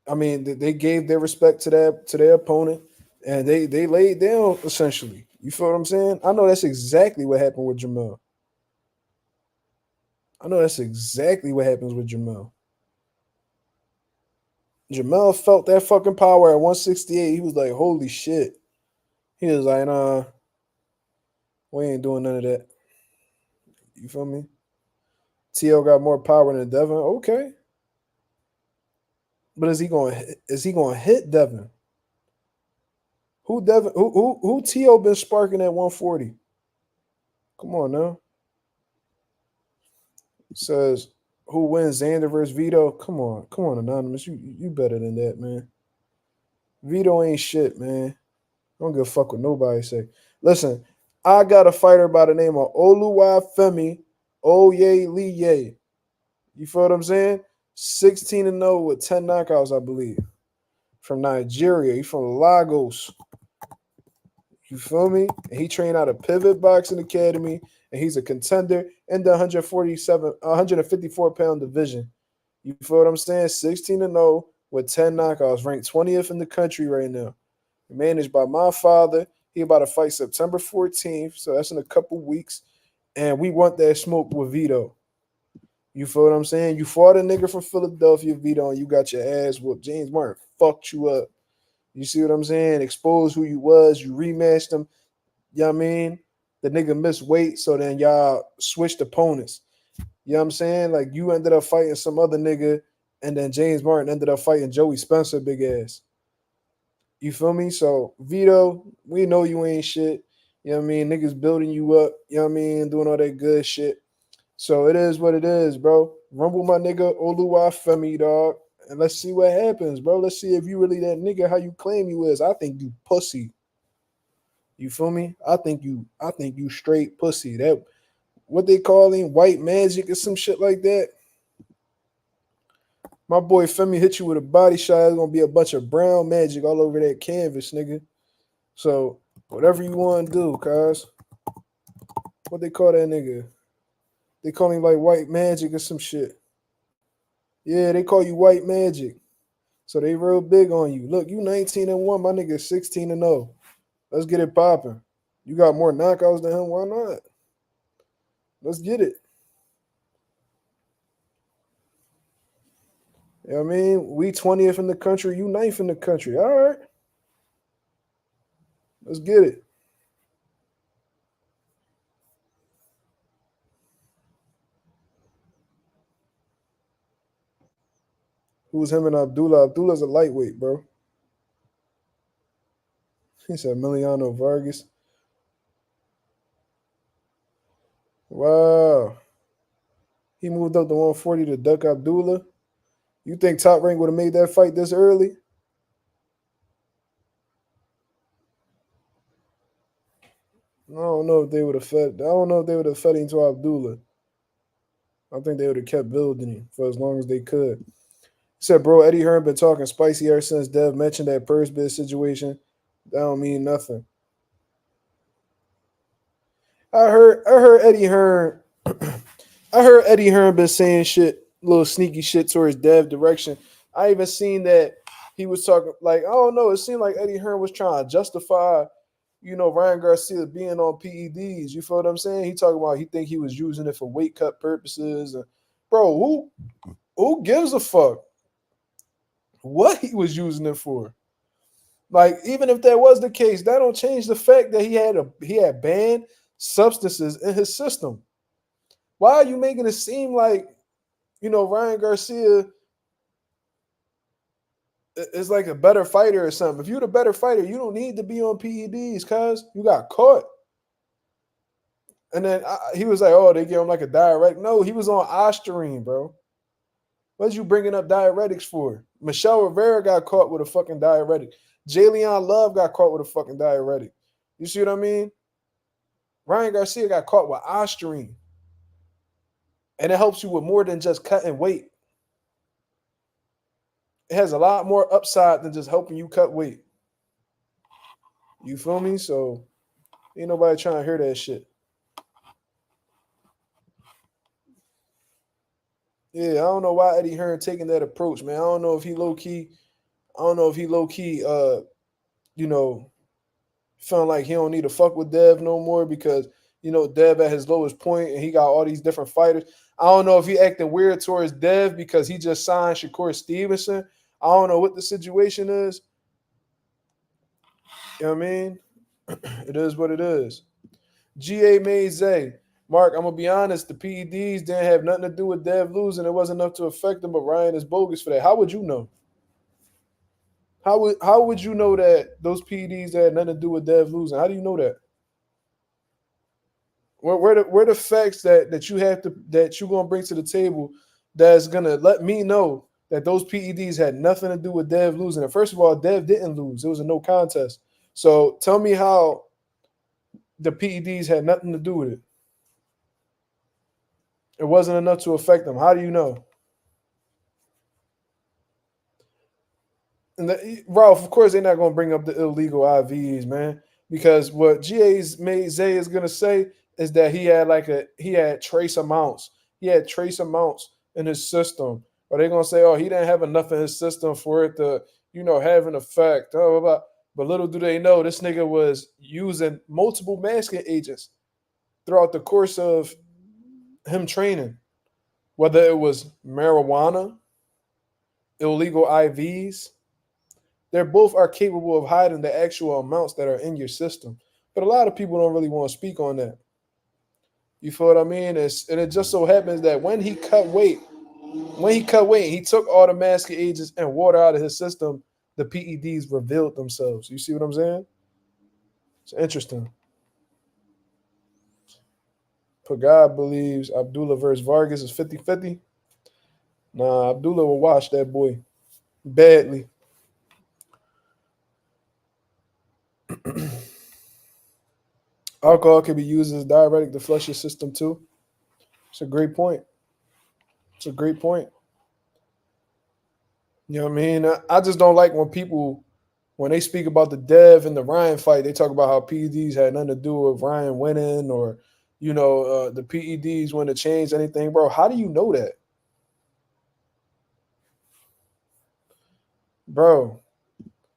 I mean, they gave their respect to their opponent, and they laid down essentially. You feel what I'm saying? I know that's exactly what happened with Jamel. I know that's exactly what happens with Jamel. Jamel felt that fucking power at 168. He was like, holy shit. He was like, nah, we ain't doing none of that. You feel me? TL got more power than Devin. Okay. But is he going to hit Devin? Who T.O. been sparking at 140? Come on now. Says Who wins, Xander versus Vito? Come on, Anonymous. You better than that, man. Vito ain't shit, man. I don't give a fuck what nobody say. Listen, I got a fighter by the name of Oluwafemi Oyeleye. You feel what I'm saying? 16-0 with 10 knockouts, I believe. From Nigeria. He's from Lagos. You feel me? And he trained out of Pivot Boxing Academy, and he's a contender in the 154-pound division. You feel what I'm saying? 16-0 with 10 knockouts, ranked 20th in the country right now. Managed by my father. He about to fight September 14th, so that's in a couple weeks. And we want that smoke with Vito. You feel what I'm saying? You fought a nigga from Philadelphia, Vito, and you got your ass whooped. James Martin fucked you up. You see what I'm saying? Exposed who you was. You rematched him. You know what I mean? The nigga missed weight, so then y'all switched opponents. You know what I'm saying? Like, you ended up fighting some other nigga, and then James Martin ended up fighting Joey Spencer, big ass. You feel me? So, Vito, we know you ain't shit. You know what I mean? Niggas building you up. You know what I mean? Doing all that good shit. So, it is what it is, bro. Rumble my nigga Oluwafemi, dog. And let's see what happens, bro. Let's see if you really that nigga how you claim you is. I think you pussy. You feel me? I think you straight pussy. That what they call him, white magic or some shit like that. My boy Femi hit you with a body shot. It's gonna be a bunch of brown magic all over that canvas, nigga. So whatever you want to do, cuz. What they call that nigga? They call him like white magic or some shit. Yeah, they call you white magic. So they real big on you. Look, you 19-1, my nigga 16-0. Let's get it popping. You got more knockouts than him. Why not? Let's get it. You know what I mean? We 20th in the country. You 9th in the country. All right. Let's get it. Who's him and Abdullah? Abdullah's a lightweight, bro. He said Emiliano Vargas. Wow. He moved up to 140 to duck Abdullah. You think Top Rank would have made that fight this early? I don't know if they would have fed. I don't know if they would have fed him to Abdullah. I think they would have kept building him for as long as they could. He said, bro, Eddie Hearn been talking spicy ever since Dev mentioned that purse bid situation. That don't mean nothing. I heard Eddie Hearn. I heard Eddie Hearn been saying shit, little sneaky shit towards Dev direction. I even seen that he was talking like, I don't know. It seemed like Eddie Hearn was trying to justify, Ryan Garcia being on PEDs. You feel what I'm saying? He talking about he think he was using it for weight cut purposes. Bro, who gives a fuck what he was using it for? Like, even if that was the case, that don't change the fact that he had banned substances in his system. Why are you making it seem like, Ryan Garcia is like a better fighter or something? If you're the better fighter, you don't need to be on PEDs, cuz you got caught. And then he was like, oh, they gave him like a diuretic. No, he was on Ostarine, bro. What you bringing up diuretics for? Michelle Rivera got caught with a fucking diuretic. Jalen Love got caught with a fucking diuretic. You see what I mean? Ryan Garcia got caught with Ostarine. And it helps you with more than just cutting weight. It has a lot more upside than just helping you cut weight. You feel me? So ain't nobody trying to hear that shit. Yeah, I don't know why Eddie Hearn taking that approach, man. I don't know if he low key, feeling like he don't need to fuck with Dev no more because, Dev at his lowest point and he got all these different fighters. I don't know if he acting weird towards Dev because he just signed Shakur Stevenson. I don't know what the situation is. You know what I mean? It is what it is. G.A. Maze. Mark, I'm going to be honest. The PEDs didn't have nothing to do with Dev losing. It wasn't enough to affect him, but Ryan is bogus for that. How would you know? How would you know that those PEDs had nothing to do with Dev losing? How do you know that? Where the facts that you have to that you're gonna bring to the table that's gonna let me know that those PEDs had nothing to do with Dev losing. And first of all, Dev didn't lose. It was a no contest. So tell me how the PEDs had nothing to do with it. It wasn't enough to affect them. How do you know? And Ralph, of course, they're not going to bring up the illegal IVs, man, because what GA's made Zay is going to say is that he had trace amounts. He had trace amounts in his system. Or they're going to say, oh, he didn't have enough in his system for it to, have an effect. Blah, blah, blah. But little do they know, this nigga was using multiple masking agents throughout the course of him training, whether it was marijuana, illegal IVs. They both are capable of hiding the actual amounts that are in your system. But a lot of people don't really want to speak on that. You feel what I mean? And it just so happens that when he took all the masking agents and water out of his system, the PEDs revealed themselves. You see what I'm saying? It's interesting. Pagad believes Abdullah versus Vargas is 50-50. Nah, Abdullah will wash that boy badly. Alcohol can be used as a diuretic to flush your system too. It's a great point. It's a great point. You know what I mean? I just don't like when people, when they speak about the Dev and the Ryan fight, they talk about how PEDs had nothing to do with Ryan winning or, the PEDs wouldn't have changed anything. Bro, how do you know that? Bro,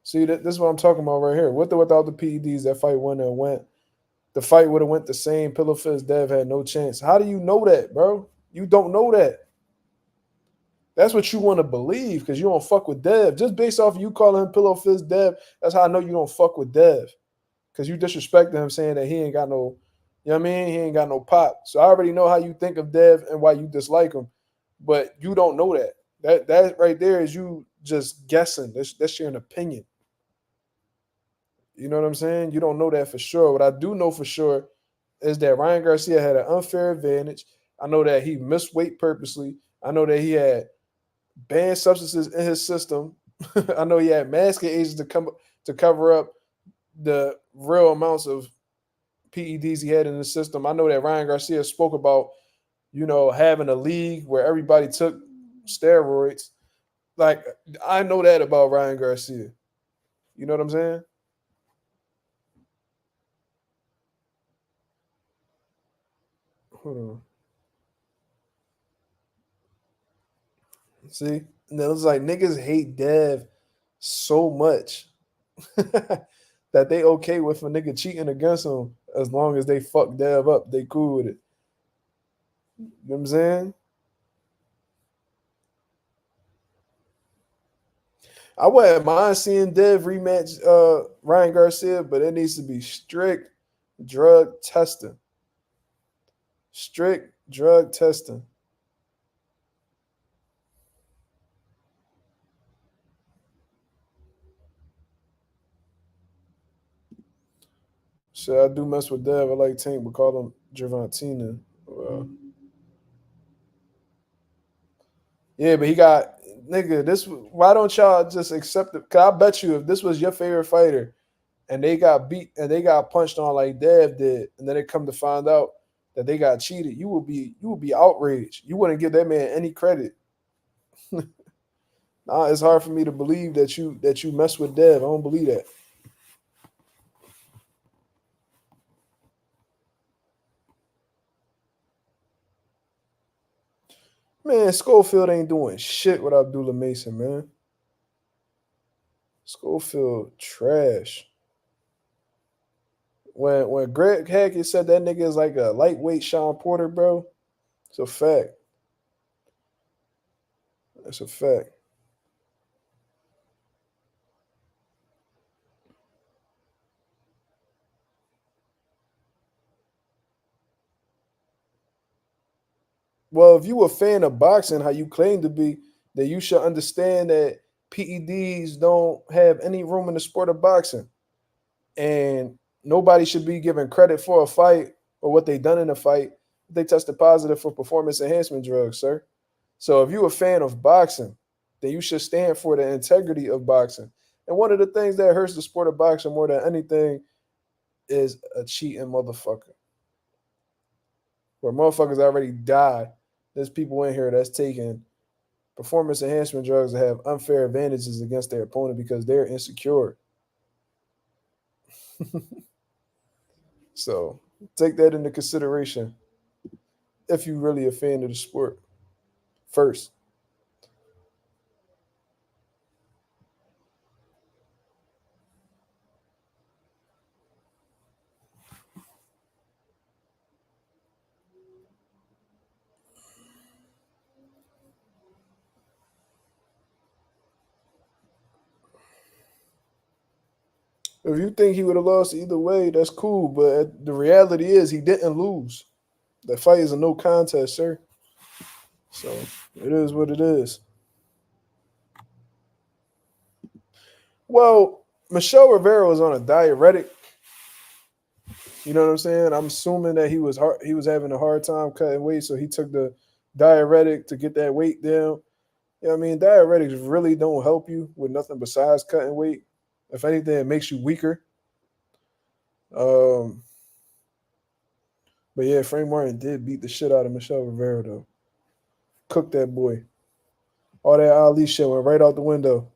see, this is what I'm talking about right here. With or without the PEDs, that fight wouldn't have went. The fight would have went the same. Pillow Fist Dev had no chance. How do you know that, bro? You don't know that. That's what you want to believe because you don't fuck with Dev. Just based off of you calling him Pillow Fist Dev, that's how I know you don't fuck with Dev. Because you disrespecting him saying that he ain't got no, you know what I mean? He ain't got no pop. So I already know how you think of Dev and why you dislike him. But you don't know that. That right there is you just guessing. That's your opinion. You know what I'm saying? You don't know that for sure. What I do know for sure is that Ryan Garcia had an unfair advantage. I know that he missed weight purposely. I know that he had banned substances in his system. I know he had masking agents to cover up the real amounts of PEDs he had in the system. I know that Ryan Garcia spoke about, having a league where everybody took steroids. Like, I know that about Ryan Garcia. You know what I'm saying? Hold on. See? And then it's like niggas hate Dev so much that they okay with a nigga cheating against them as long as they fuck Dev up. They cool with it. You know what I'm saying? I wouldn't mind seeing Dev rematch Ryan Garcia, but it needs to be strict drug testing. Strict drug testing. Shit, I do mess with Dev. I like Tank, but call him Gervontina. Yeah, but he got nigga. This why don't y'all just accept it? Cause I bet you if this was your favorite fighter and they got beat and they got punched on like Dev did, and then they come to find out that they got cheated, you would be outraged. You wouldn't give that man any credit. Nah, it's hard for me to believe that you mess with Dev. I don't believe that. Man, Schofield ain't doing shit with Abdullah Mason, man. Schofield trash. When Greg Hackett said that nigga is like a lightweight Sean Porter, bro, it's a fact. That's a fact. Well, if you a fan of boxing, how you claim to be, then you should understand that PEDs don't have any room in the sport of boxing, and nobody should be given credit for a fight or what they done in a fight. They tested positive for performance enhancement drugs, sir. So if you're a fan of boxing, then you should stand for the integrity of boxing. And one of the things that hurts the sport of boxing more than anything is a cheating motherfucker. Where motherfuckers already died. There's people in here that's taking performance enhancement drugs that have unfair advantages against their opponent because they're insecure. So take that into consideration if you're really a fan of the sport first. If you think he would have lost either way, that's cool. But the reality is he didn't lose. The fight is a no contest, sir. So it is what it is. Well, Michelle Rivera was on a diuretic. You know what I'm saying? I'm assuming that he was having a hard time cutting weight, so he took the diuretic to get that weight down. You know what I mean? Diuretics really don't help you with nothing besides cutting weight. If anything, it makes you weaker. Um, but yeah, Frank Martin did beat the shit out of Michelle Rivera though. Cooked that boy. All that Ali shit went right out the window.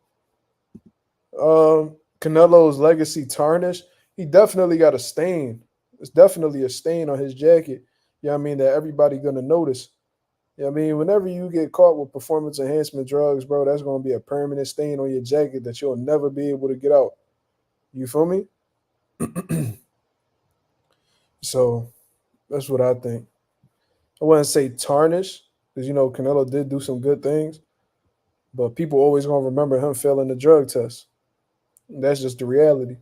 Canelo's legacy tarnished. He definitely got a stain. It's definitely a stain on his jacket. You know what I mean? That everybody gonna notice. You know what I mean? Whenever you get caught with performance enhancement drugs, bro, that's gonna be a permanent stain on your jacket that you'll never be able to get out. You feel me? So that's what I think. I wouldn't say tarnish, because you know Canelo did do some good things, but people always gonna remember him failing the drug test. That's just the reality.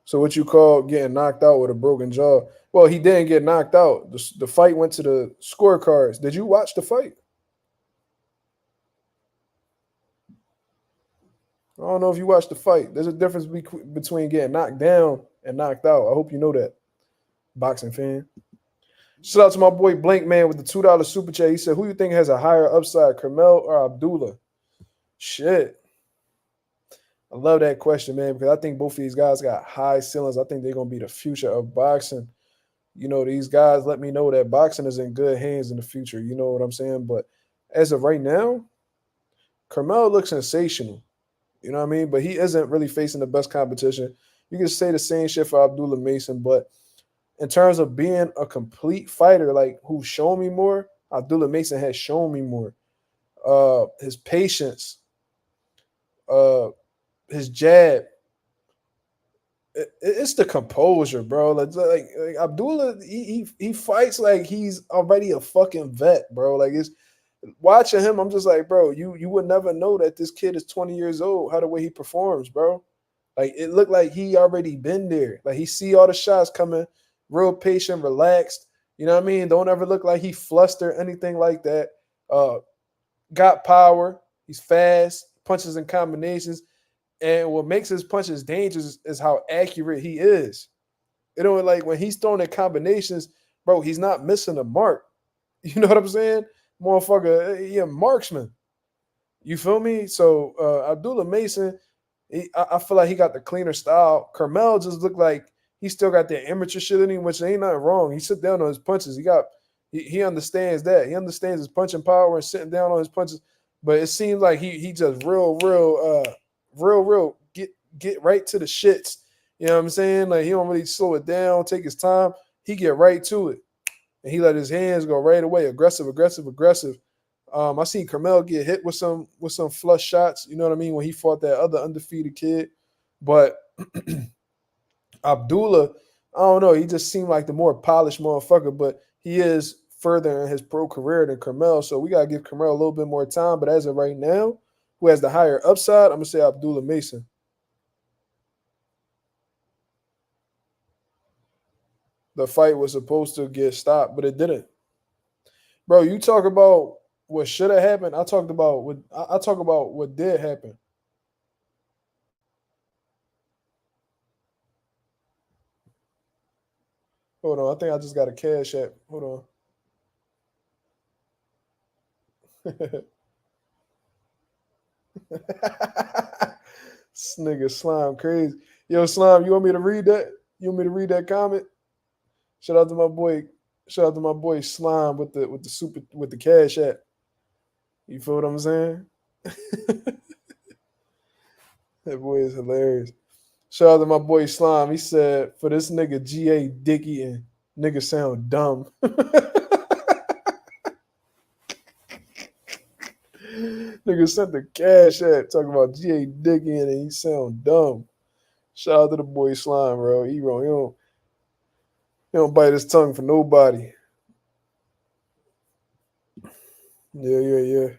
So what you call getting knocked out with a broken jaw? Well, he didn't get knocked out. The fight went to the scorecards. Did you watch the fight? I don't know if you watched the fight. There's a difference between getting knocked down and knocked out. I hope you know that, boxing fan. Shout out to my boy Blank Man with the $2 super chat. He said, "Who you think has a higher upside, Curmel or Abdullah?" Shit, I love that question, man, because I think both of these guys got high ceilings. I think they're gonna be the future of boxing. You know, these guys let me know that boxing is in good hands in the future. You know what I'm saying? But as of right now, Carmel looks sensational. You know what I mean? But he isn't really facing the best competition. You can say the same shit for Abdullah Mason, but in terms of being a complete fighter, like who's shown me more, Abdullah Mason has shown me more. His patience, uh, his jab, it's the composure, bro. Like Abdullah, he fights like he's already a fucking vet, bro. Like it's watching him, I'm just like, bro, you would never know that this kid is 20 years old. How the way he performs, bro. Like it looked like he already been there. Like he see all the shots coming, real patient, relaxed. You know what I mean? Don't ever look like he flustered anything like that. Uh, got power. He's fast, punches in combinations. And what makes his punches dangerous is how accurate he is. You know, like when he's throwing in combinations, bro, he's not missing a mark. You know what I'm saying? Motherfucker, he a marksman. You feel me? So Abdullah Mason, I feel like he got the cleaner style. Carmel just looked like he still got that amateur shit in him, which ain't nothing wrong. He sit down on his punches. He understands that. He understands his punching power and sitting down on his punches. But it seems like he just real get right to the shits. You know what I'm saying? Like he don't really slow it down, take his time. He get right to it. And he let his hands go right away. Aggressive, aggressive, aggressive. I seen Carmel get hit with some flush shots. You know what I mean when he fought that other undefeated kid, but Abdullah, I don't know. He just seemed like the more polished motherfucker, but he is further in his pro career than Carmel. So we gotta give Carmel a little bit more time. But as of right now, who has the higher upside? I'm gonna say Abdullah Mason. The fight was supposed to get stopped, but it didn't. Bro, you talk about what should have happened. I talk about what did happen. Hold on, I think I just got a cash app. Hold on. This nigga Slime crazy. Yo, Slime, you want me to read that? You want me to read that comment? Shout out to my boy. Shout out to my boy Slime with the super with the cash app. You feel what I'm saying? That boy is hilarious. Shout out to my boy Slime. He said, for this nigga GA Dicky and nigga sound dumb. Nigga sent the cash app talking about GA Dicky and he sound dumb. Shout out to the boy Slime, bro. He wrong. He don't bite his tongue for nobody. Yeah.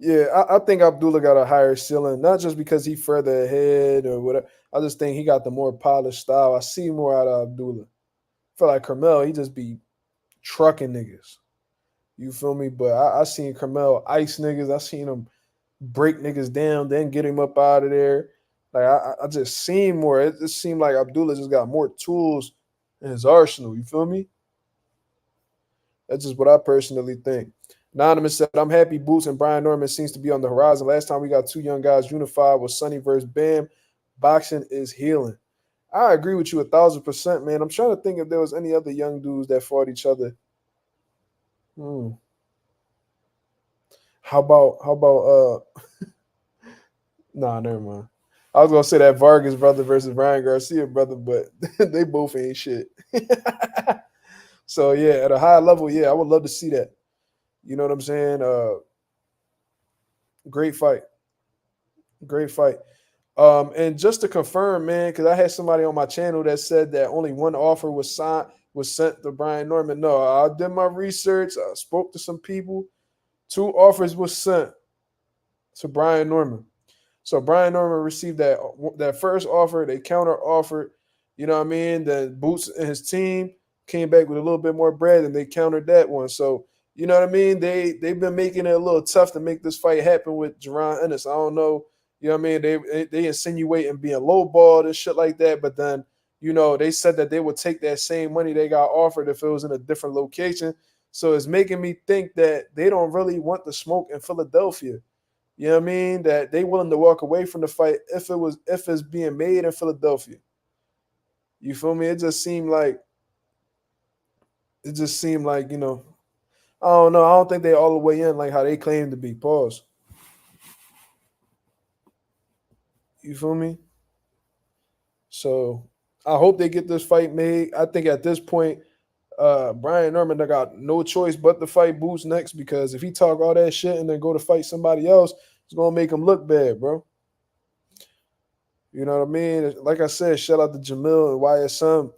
Yeah, I think Abdullah got a higher ceiling, not just because he further ahead or whatever. I just think he got the more polished style. I see more out of Abdullah. I feel like Curmel, he just be trucking niggas. You feel me? But I seen Curmel ice niggas. I seen him break niggas down, then get him up out of there. Like I just seen more. It just seemed like Abdullah just got more tools in his arsenal. You feel me? That's just what I personally think. Anonymous said, I'm happy Boots and Brian Norman seems to be on the horizon. Last time we got two young guys unified was Sonny versus Bam. Boxing is healing. I agree with you 1,000%, man. I'm trying to think if there was any other young dudes that fought each other. How about nah, never mind. I was gonna say that Vargas brother versus Ryan Garcia brother, but they both ain't shit. So yeah, at a high level, yeah, I would love to see that. You know what I'm saying? Great fight. Great fight. And just to confirm, man, because I had somebody on my channel that said that only one offer was sent to Brian Norman. No, I did my research. I spoke to some people. Two offers was sent to Brian Norman. So Brian Norman received that first offer. They counter offered. You know what I mean? Then Boots and his team came back with a little bit more bread, and they countered that one. So you know what I mean? They've been making it a little tough to make this fight happen with Jaron Ennis. I don't know. You know what I mean? They insinuate and being lowballed and shit like that. But then, you know, they said that they would take that same money they got offered if it was in a different location. So it's making me think that they don't really want the smoke in Philadelphia. You know what I mean? That they willing to walk away from the fight if it's being made in Philadelphia. You feel me? It just seemed like, you know, I don't know. I don't think they all the way in like how they claim to be. Pause. You feel me? So I hope they get this fight made. I think at this point, Brian Norman got no choice but to fight Boots next because if he talk all that shit and then go to fight somebody else, it's gonna make him look bad, bro. You know what I mean? Like I said, shout out to Jamil and YSM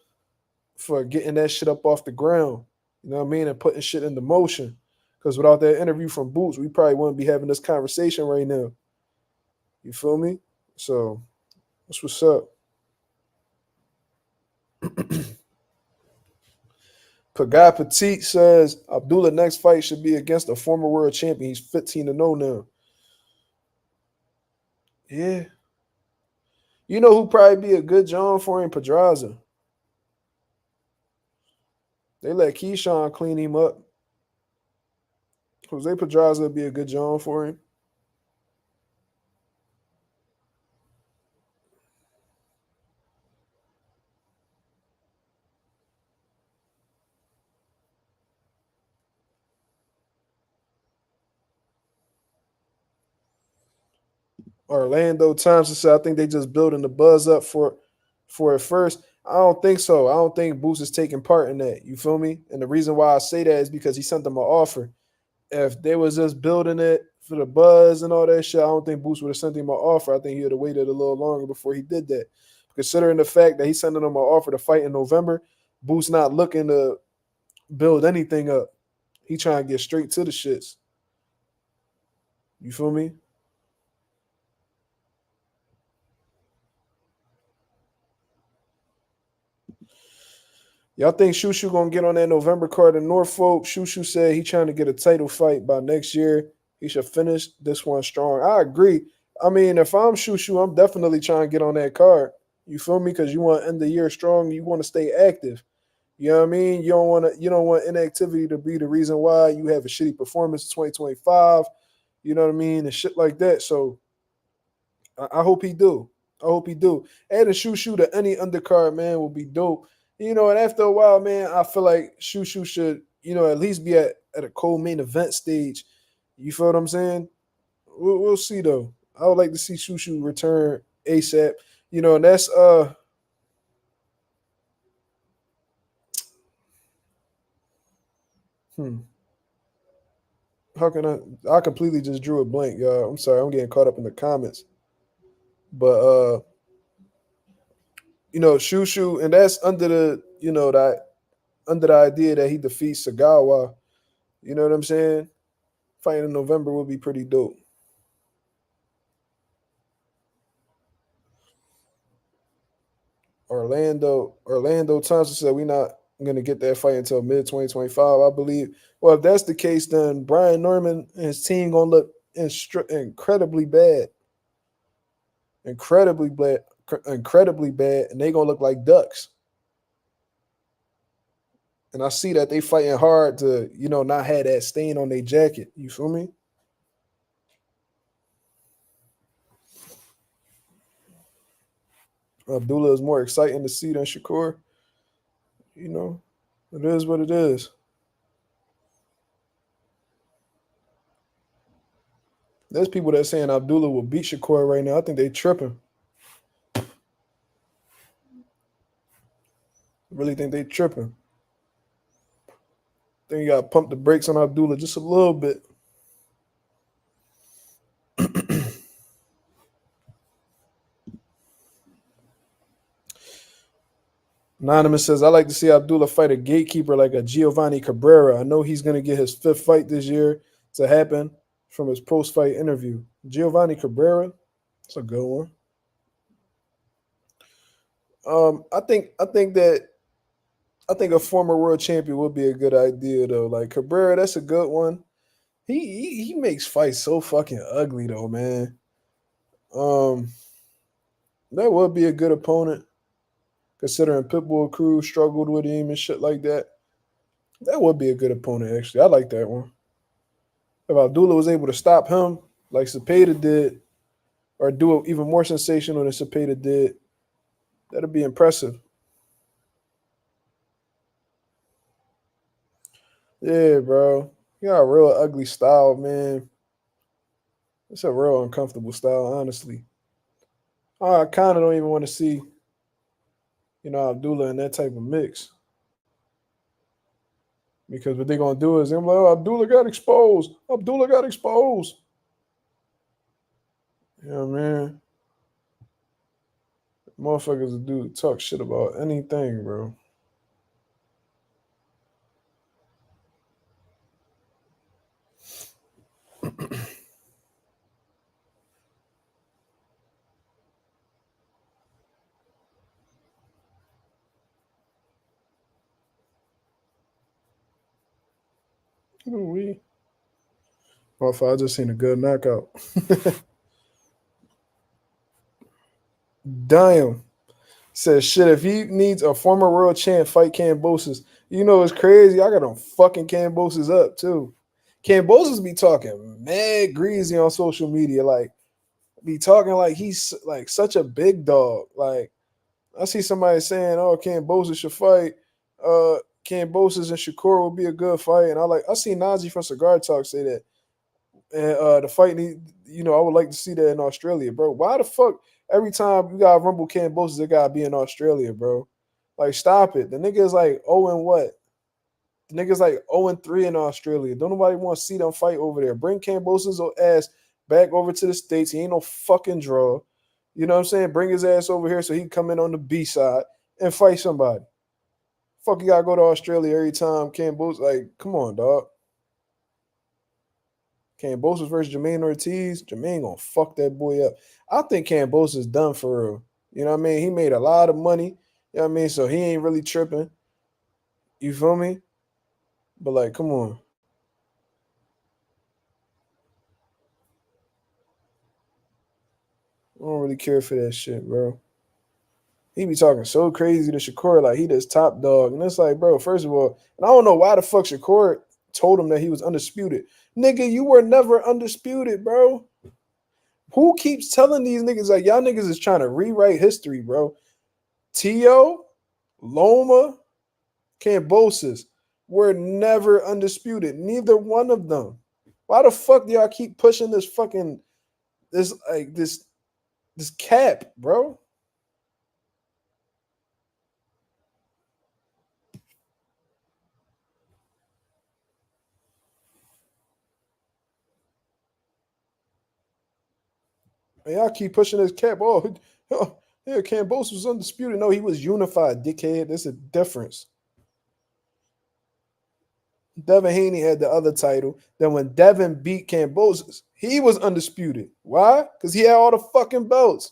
for getting that shit up off the ground. You know what I mean? And putting shit into motion. Because without that interview from Boots, we probably wouldn't be having this conversation right now. You feel me? So that's what's up. Pagai Petit says Abdullah next fight should be against a former world champion. He's 15-0 now. Yeah. You know who probably be a good John for him? Pedraza. They let Keyshawn clean him up. Jose Pedraza would be a good John for him. Orlando Thompson said, I think they just building the buzz up for it first. I don't think so. I don't think Boots is taking part in that. You feel me? And the reason why I say that is because he sent them an offer. If they was just building it for the buzz and all that shit, I don't think Boots would have sent him an offer. I think he would have waited a little longer before he did that. Considering the fact that he's sending them an offer to fight in November, Boots not looking to build anything up. He trying to get straight to the shits. You feel me? Y'all think Shushu gonna get on that November card in Norfolk? Shushu said he trying to get a title fight by next year. He should finish this one strong. I agree. I mean, if I'm Shushu, I'm definitely trying to get on that card. You feel me? Because you want to end the year strong. You want to stay active. You know what I mean? You don't want inactivity to be the reason why you have a shitty performance in 2025. You know what I mean? And shit like that. So I hope he do. I hope he do. Adding Shushu to any undercard, man, will be dope. And after a while, man, I feel like Shushu should, at least be at a co-main event stage. You feel what I'm saying? We'll see though. I would like to see Shushu return ASAP. And that's hmm. How can I completely just drew a blank, y'all. I'm sorry, I'm getting caught up in the comments. But Shushu, and that's under the idea that he defeats Sagawa. You know what I'm saying? Fighting in November will be pretty dope. Orlando Thompson said we're not gonna get that fight until mid 2025, I believe. Well, if that's the case, then Brian Norman and his team gonna look incredibly bad, incredibly bad, incredibly bad, and they gonna look like ducks. And I see that they fighting hard to, not have that stain on their jacket. You feel me? Abdullah is more exciting to see than Shakur. You know, it is what it is. There's people that saying Abdullah will beat Shakur right now. I think they tripping. I really think they tripping. I think you got to pump the brakes on Abdullah just a little bit. Anonymous says, I like to see Abdullah fight a gatekeeper like a Giovanni Cabrera. I know he's going to get his fifth fight this year to happen from his post fight interview. Giovanni Cabrera, that's a good one. I think a former world champion would be a good idea though. Like Cabrera, that's a good one. He makes fights so fucking ugly though, man. Um, that would be a good opponent considering Pitbull Cruz struggled with him and shit like that. That would be a good opponent actually. I like that one. If Abdullah was able to stop him like Cepeda did, or do it even more sensational than Cepeda did, that'd be impressive. Yeah, bro. You got a real ugly style, man. It's a real uncomfortable style, honestly. I kind of don't even want to see, Abdullah in that type of mix. Because what they're gonna do is they're like, oh, Abdullah got exposed. Abdullah got exposed. You know what I mean? Motherfuckers will do talk shit about anything, bro. We Motherfucker, I just seen a good knockout. Damn. Says shit, if he needs a former world champ fight Cambosis, it's crazy. I got him fucking Cambosis up too. Cambosis be talking mad greasy on social media, like be talking like he's like such a big dog. Like I see somebody saying, "Oh, Cambosis should fight. Cambosis and Shakur would be a good fight." And I see Nazi from Cigar Talk say that. And the fight, I would like to see that in Australia, bro. Why the fuck every time you got Rumble Cambosis, it gotta be in Australia, bro? Like, stop it. The nigga is like 0 and what? The nigga's like 0 and 3 in Australia. Don't nobody want to see them fight over there. Bring Cambosis' ass back over to the States. He ain't no fucking draw. You know what I'm saying? Bring his ass over here so he can come in on the B side and fight somebody. Fuck, you gotta go to Australia every time Cambosis. Like, come on, dog. Cambosis versus Jermaine Ortiz. Jermaine gonna fuck that boy up. I think Cambosis is done for real. You know what I mean? He made a lot of money. You know what I mean? So he ain't really tripping. You feel me? But like, come on. I don't really care for that shit, bro. He be talking so crazy to Shakur, like he this top dog. And it's like, bro, first of all, and I don't know why the fuck Shakur told him that he was undisputed. Nigga, you were never undisputed, bro. Who keeps telling these niggas like y'all niggas is trying to rewrite history, bro? T.O., Loma, Cambosis were never undisputed. Neither one of them. Why the fuck do y'all keep pushing this fucking this cap, bro? And y'all keep pushing this cap. Oh, yeah, Cambosis was undisputed. No, he was unified, dickhead. There's a difference. Devin Haney had the other title. Then when Devin beat Cambosis, he was undisputed. Why? Because he had all the fucking belts.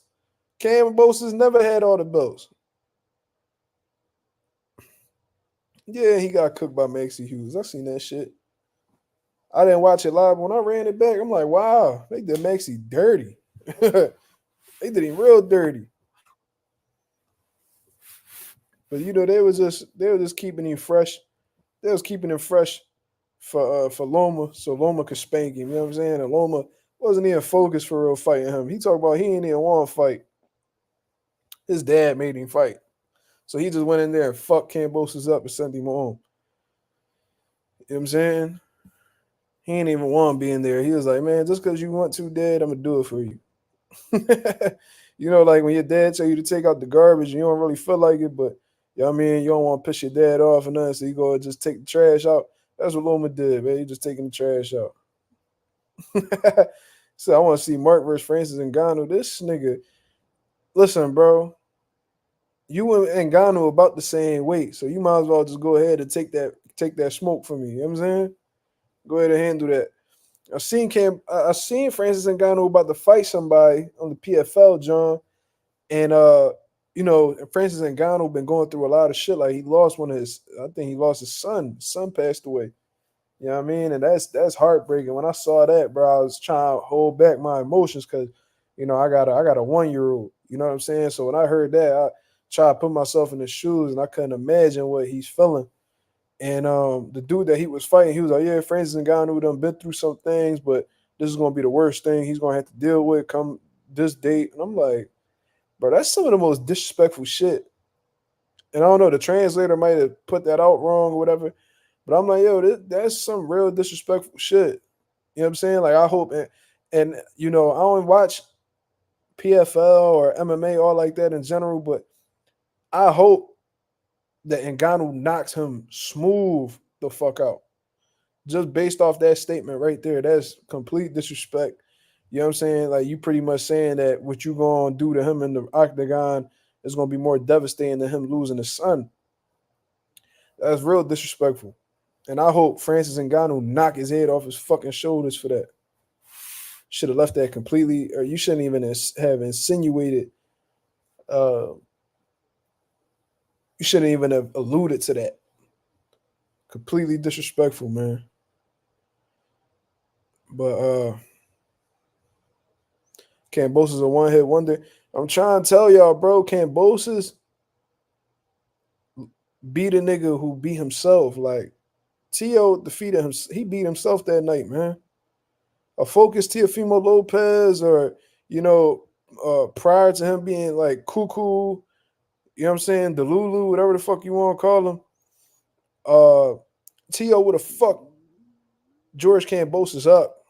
Cambosis never had all the belts. Yeah, he got cooked by Maxie Hughes. I seen that shit. I didn't watch it live. When I ran it back, I'm like, wow, they did Maxie dirty. They did him real dirty. But they were just keeping him fresh. They was keeping him fresh for Loma, so Loma could spank him. You know what I'm saying? And Loma wasn't even focused for real fighting him. He talked about he ain't even want to fight. His dad made him fight. So he just went in there and fucked Cambosis up and sent him home. You know what I'm saying? He ain't even want to be in there. He was like, man, just because you want to, Dad, I'm going to do it for you. You know, like when your dad tell you to take out the garbage and you don't really feel like it, but you know what I mean, you don't want to piss your dad off and nothing, so you go and just take the trash out. That's what Loma did, man. He just taking the trash out. So I want to see Mark versus Francis Ngannou. This nigga, listen, bro. You and Ngannou about the same weight, so you might as well just go ahead and take that smoke from me. You know what I'm saying? Go ahead and handle that. I seen Francis Ngannou about to fight somebody on the PFL, John, and Francis Ngannou been going through a lot of shit. Like I think he lost his son. His son passed away. You know what I mean? And that's heartbreaking. When I saw that, bro, I was trying to hold back my emotions because, I got a 1 year old. You know what I'm saying? So when I heard that, I tried to put myself in his shoes, and I couldn't imagine what he's feeling. And the dude that he was fighting, he was like, "Yeah, Francis Ngannou done been through some things, but this is gonna be the worst thing he's gonna have to deal with come this date." And I'm like, bro, that's some of the most disrespectful shit. And I don't know, the translator might have put that out wrong or whatever. But I'm like, yo, that's some real disrespectful shit. You know what I'm saying? Like, I hope, and I don't watch PFL or MMA all like that in general, but I hope that Ngannou knocks him smooth the fuck out. Just based off that statement right there, that's complete disrespect. You know what I'm saying? Like, you pretty much saying that what you gonna do to him in the octagon is gonna be more devastating than him losing his son. That's real disrespectful. And I hope Francis Ngannou knock his head off his fucking shoulders for that. Should have left that completely, or you shouldn't even have insinuated. Uh, you shouldn't even have alluded to that. Completely disrespectful, man. But Cambosis a one hit wonder. I'm trying to tell y'all, bro. Cambosis beat a nigga who beat himself. Like T.O. defeated him. He beat himself that night, man. A focused Teofimo Lopez, or prior to him being like cuckoo, you know what I'm saying, Delulu, whatever the fuck you want to call him, T.O. would have fucked George Cambosis up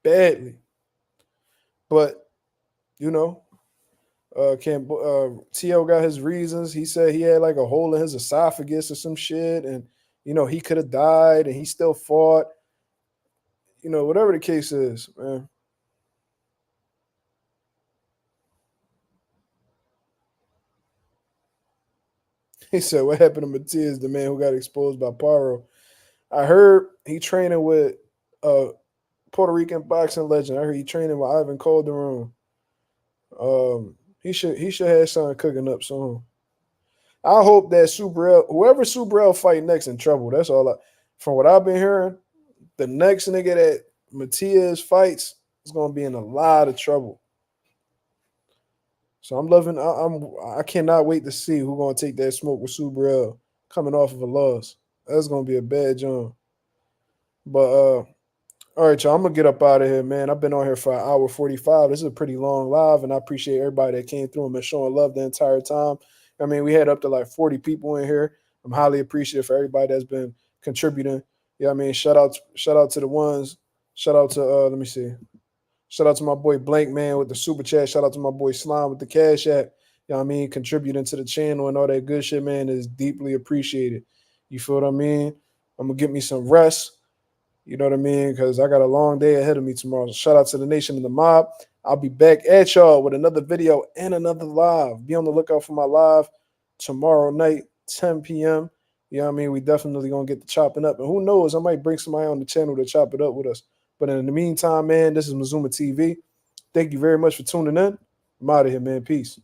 badly. But, you know, T.O. got his reasons. He said he had like a hole in his esophagus or some shit, and, he could have died, and he still fought. Whatever the case is, man. He said, "What happened to Matias, the man who got exposed by Paro?" I heard he training with a Puerto Rican boxing legend. I heard he training with Ivan Calderon. He should have something cooking up soon. I hope that whoever Super L fight next in trouble. That's all. From what I've been hearing, the next nigga that Matias fights is gonna be in a lot of trouble. So I'm loving. I cannot wait to see who gonna take that smoke with Subarel coming off of a loss. That's gonna be a bad job. But all right, y'all. I'm gonna get up out of here, man. I've been on here for an hour 45. This is a pretty long live, and I appreciate everybody that came through and been showing love the entire time. I mean, we had up to like 40 people in here. I'm highly appreciative for everybody that's been contributing. Yeah, I mean, shout out to the ones. Shout out to let me see. Shout out to my boy Blank Man with the super chat. Shout out to my boy Slime with the cash app. You know what I mean? Contributing to the channel and all that good shit, man, is deeply appreciated. You feel what I mean? I'm gonna get me some rest. You know what I mean? Because I got a long day ahead of me tomorrow. So shout out to the nation and the mob. I'll be back at y'all with another video and another live. Be on the lookout for my live tomorrow night, 10 p.m. You know what I mean? We definitely gonna get the chopping up. And who knows, I might bring somebody on the channel to chop it up with us. But in the meantime, man, this is Mazuma TV. Thank you very much for tuning in. I'm out of here, man. Peace.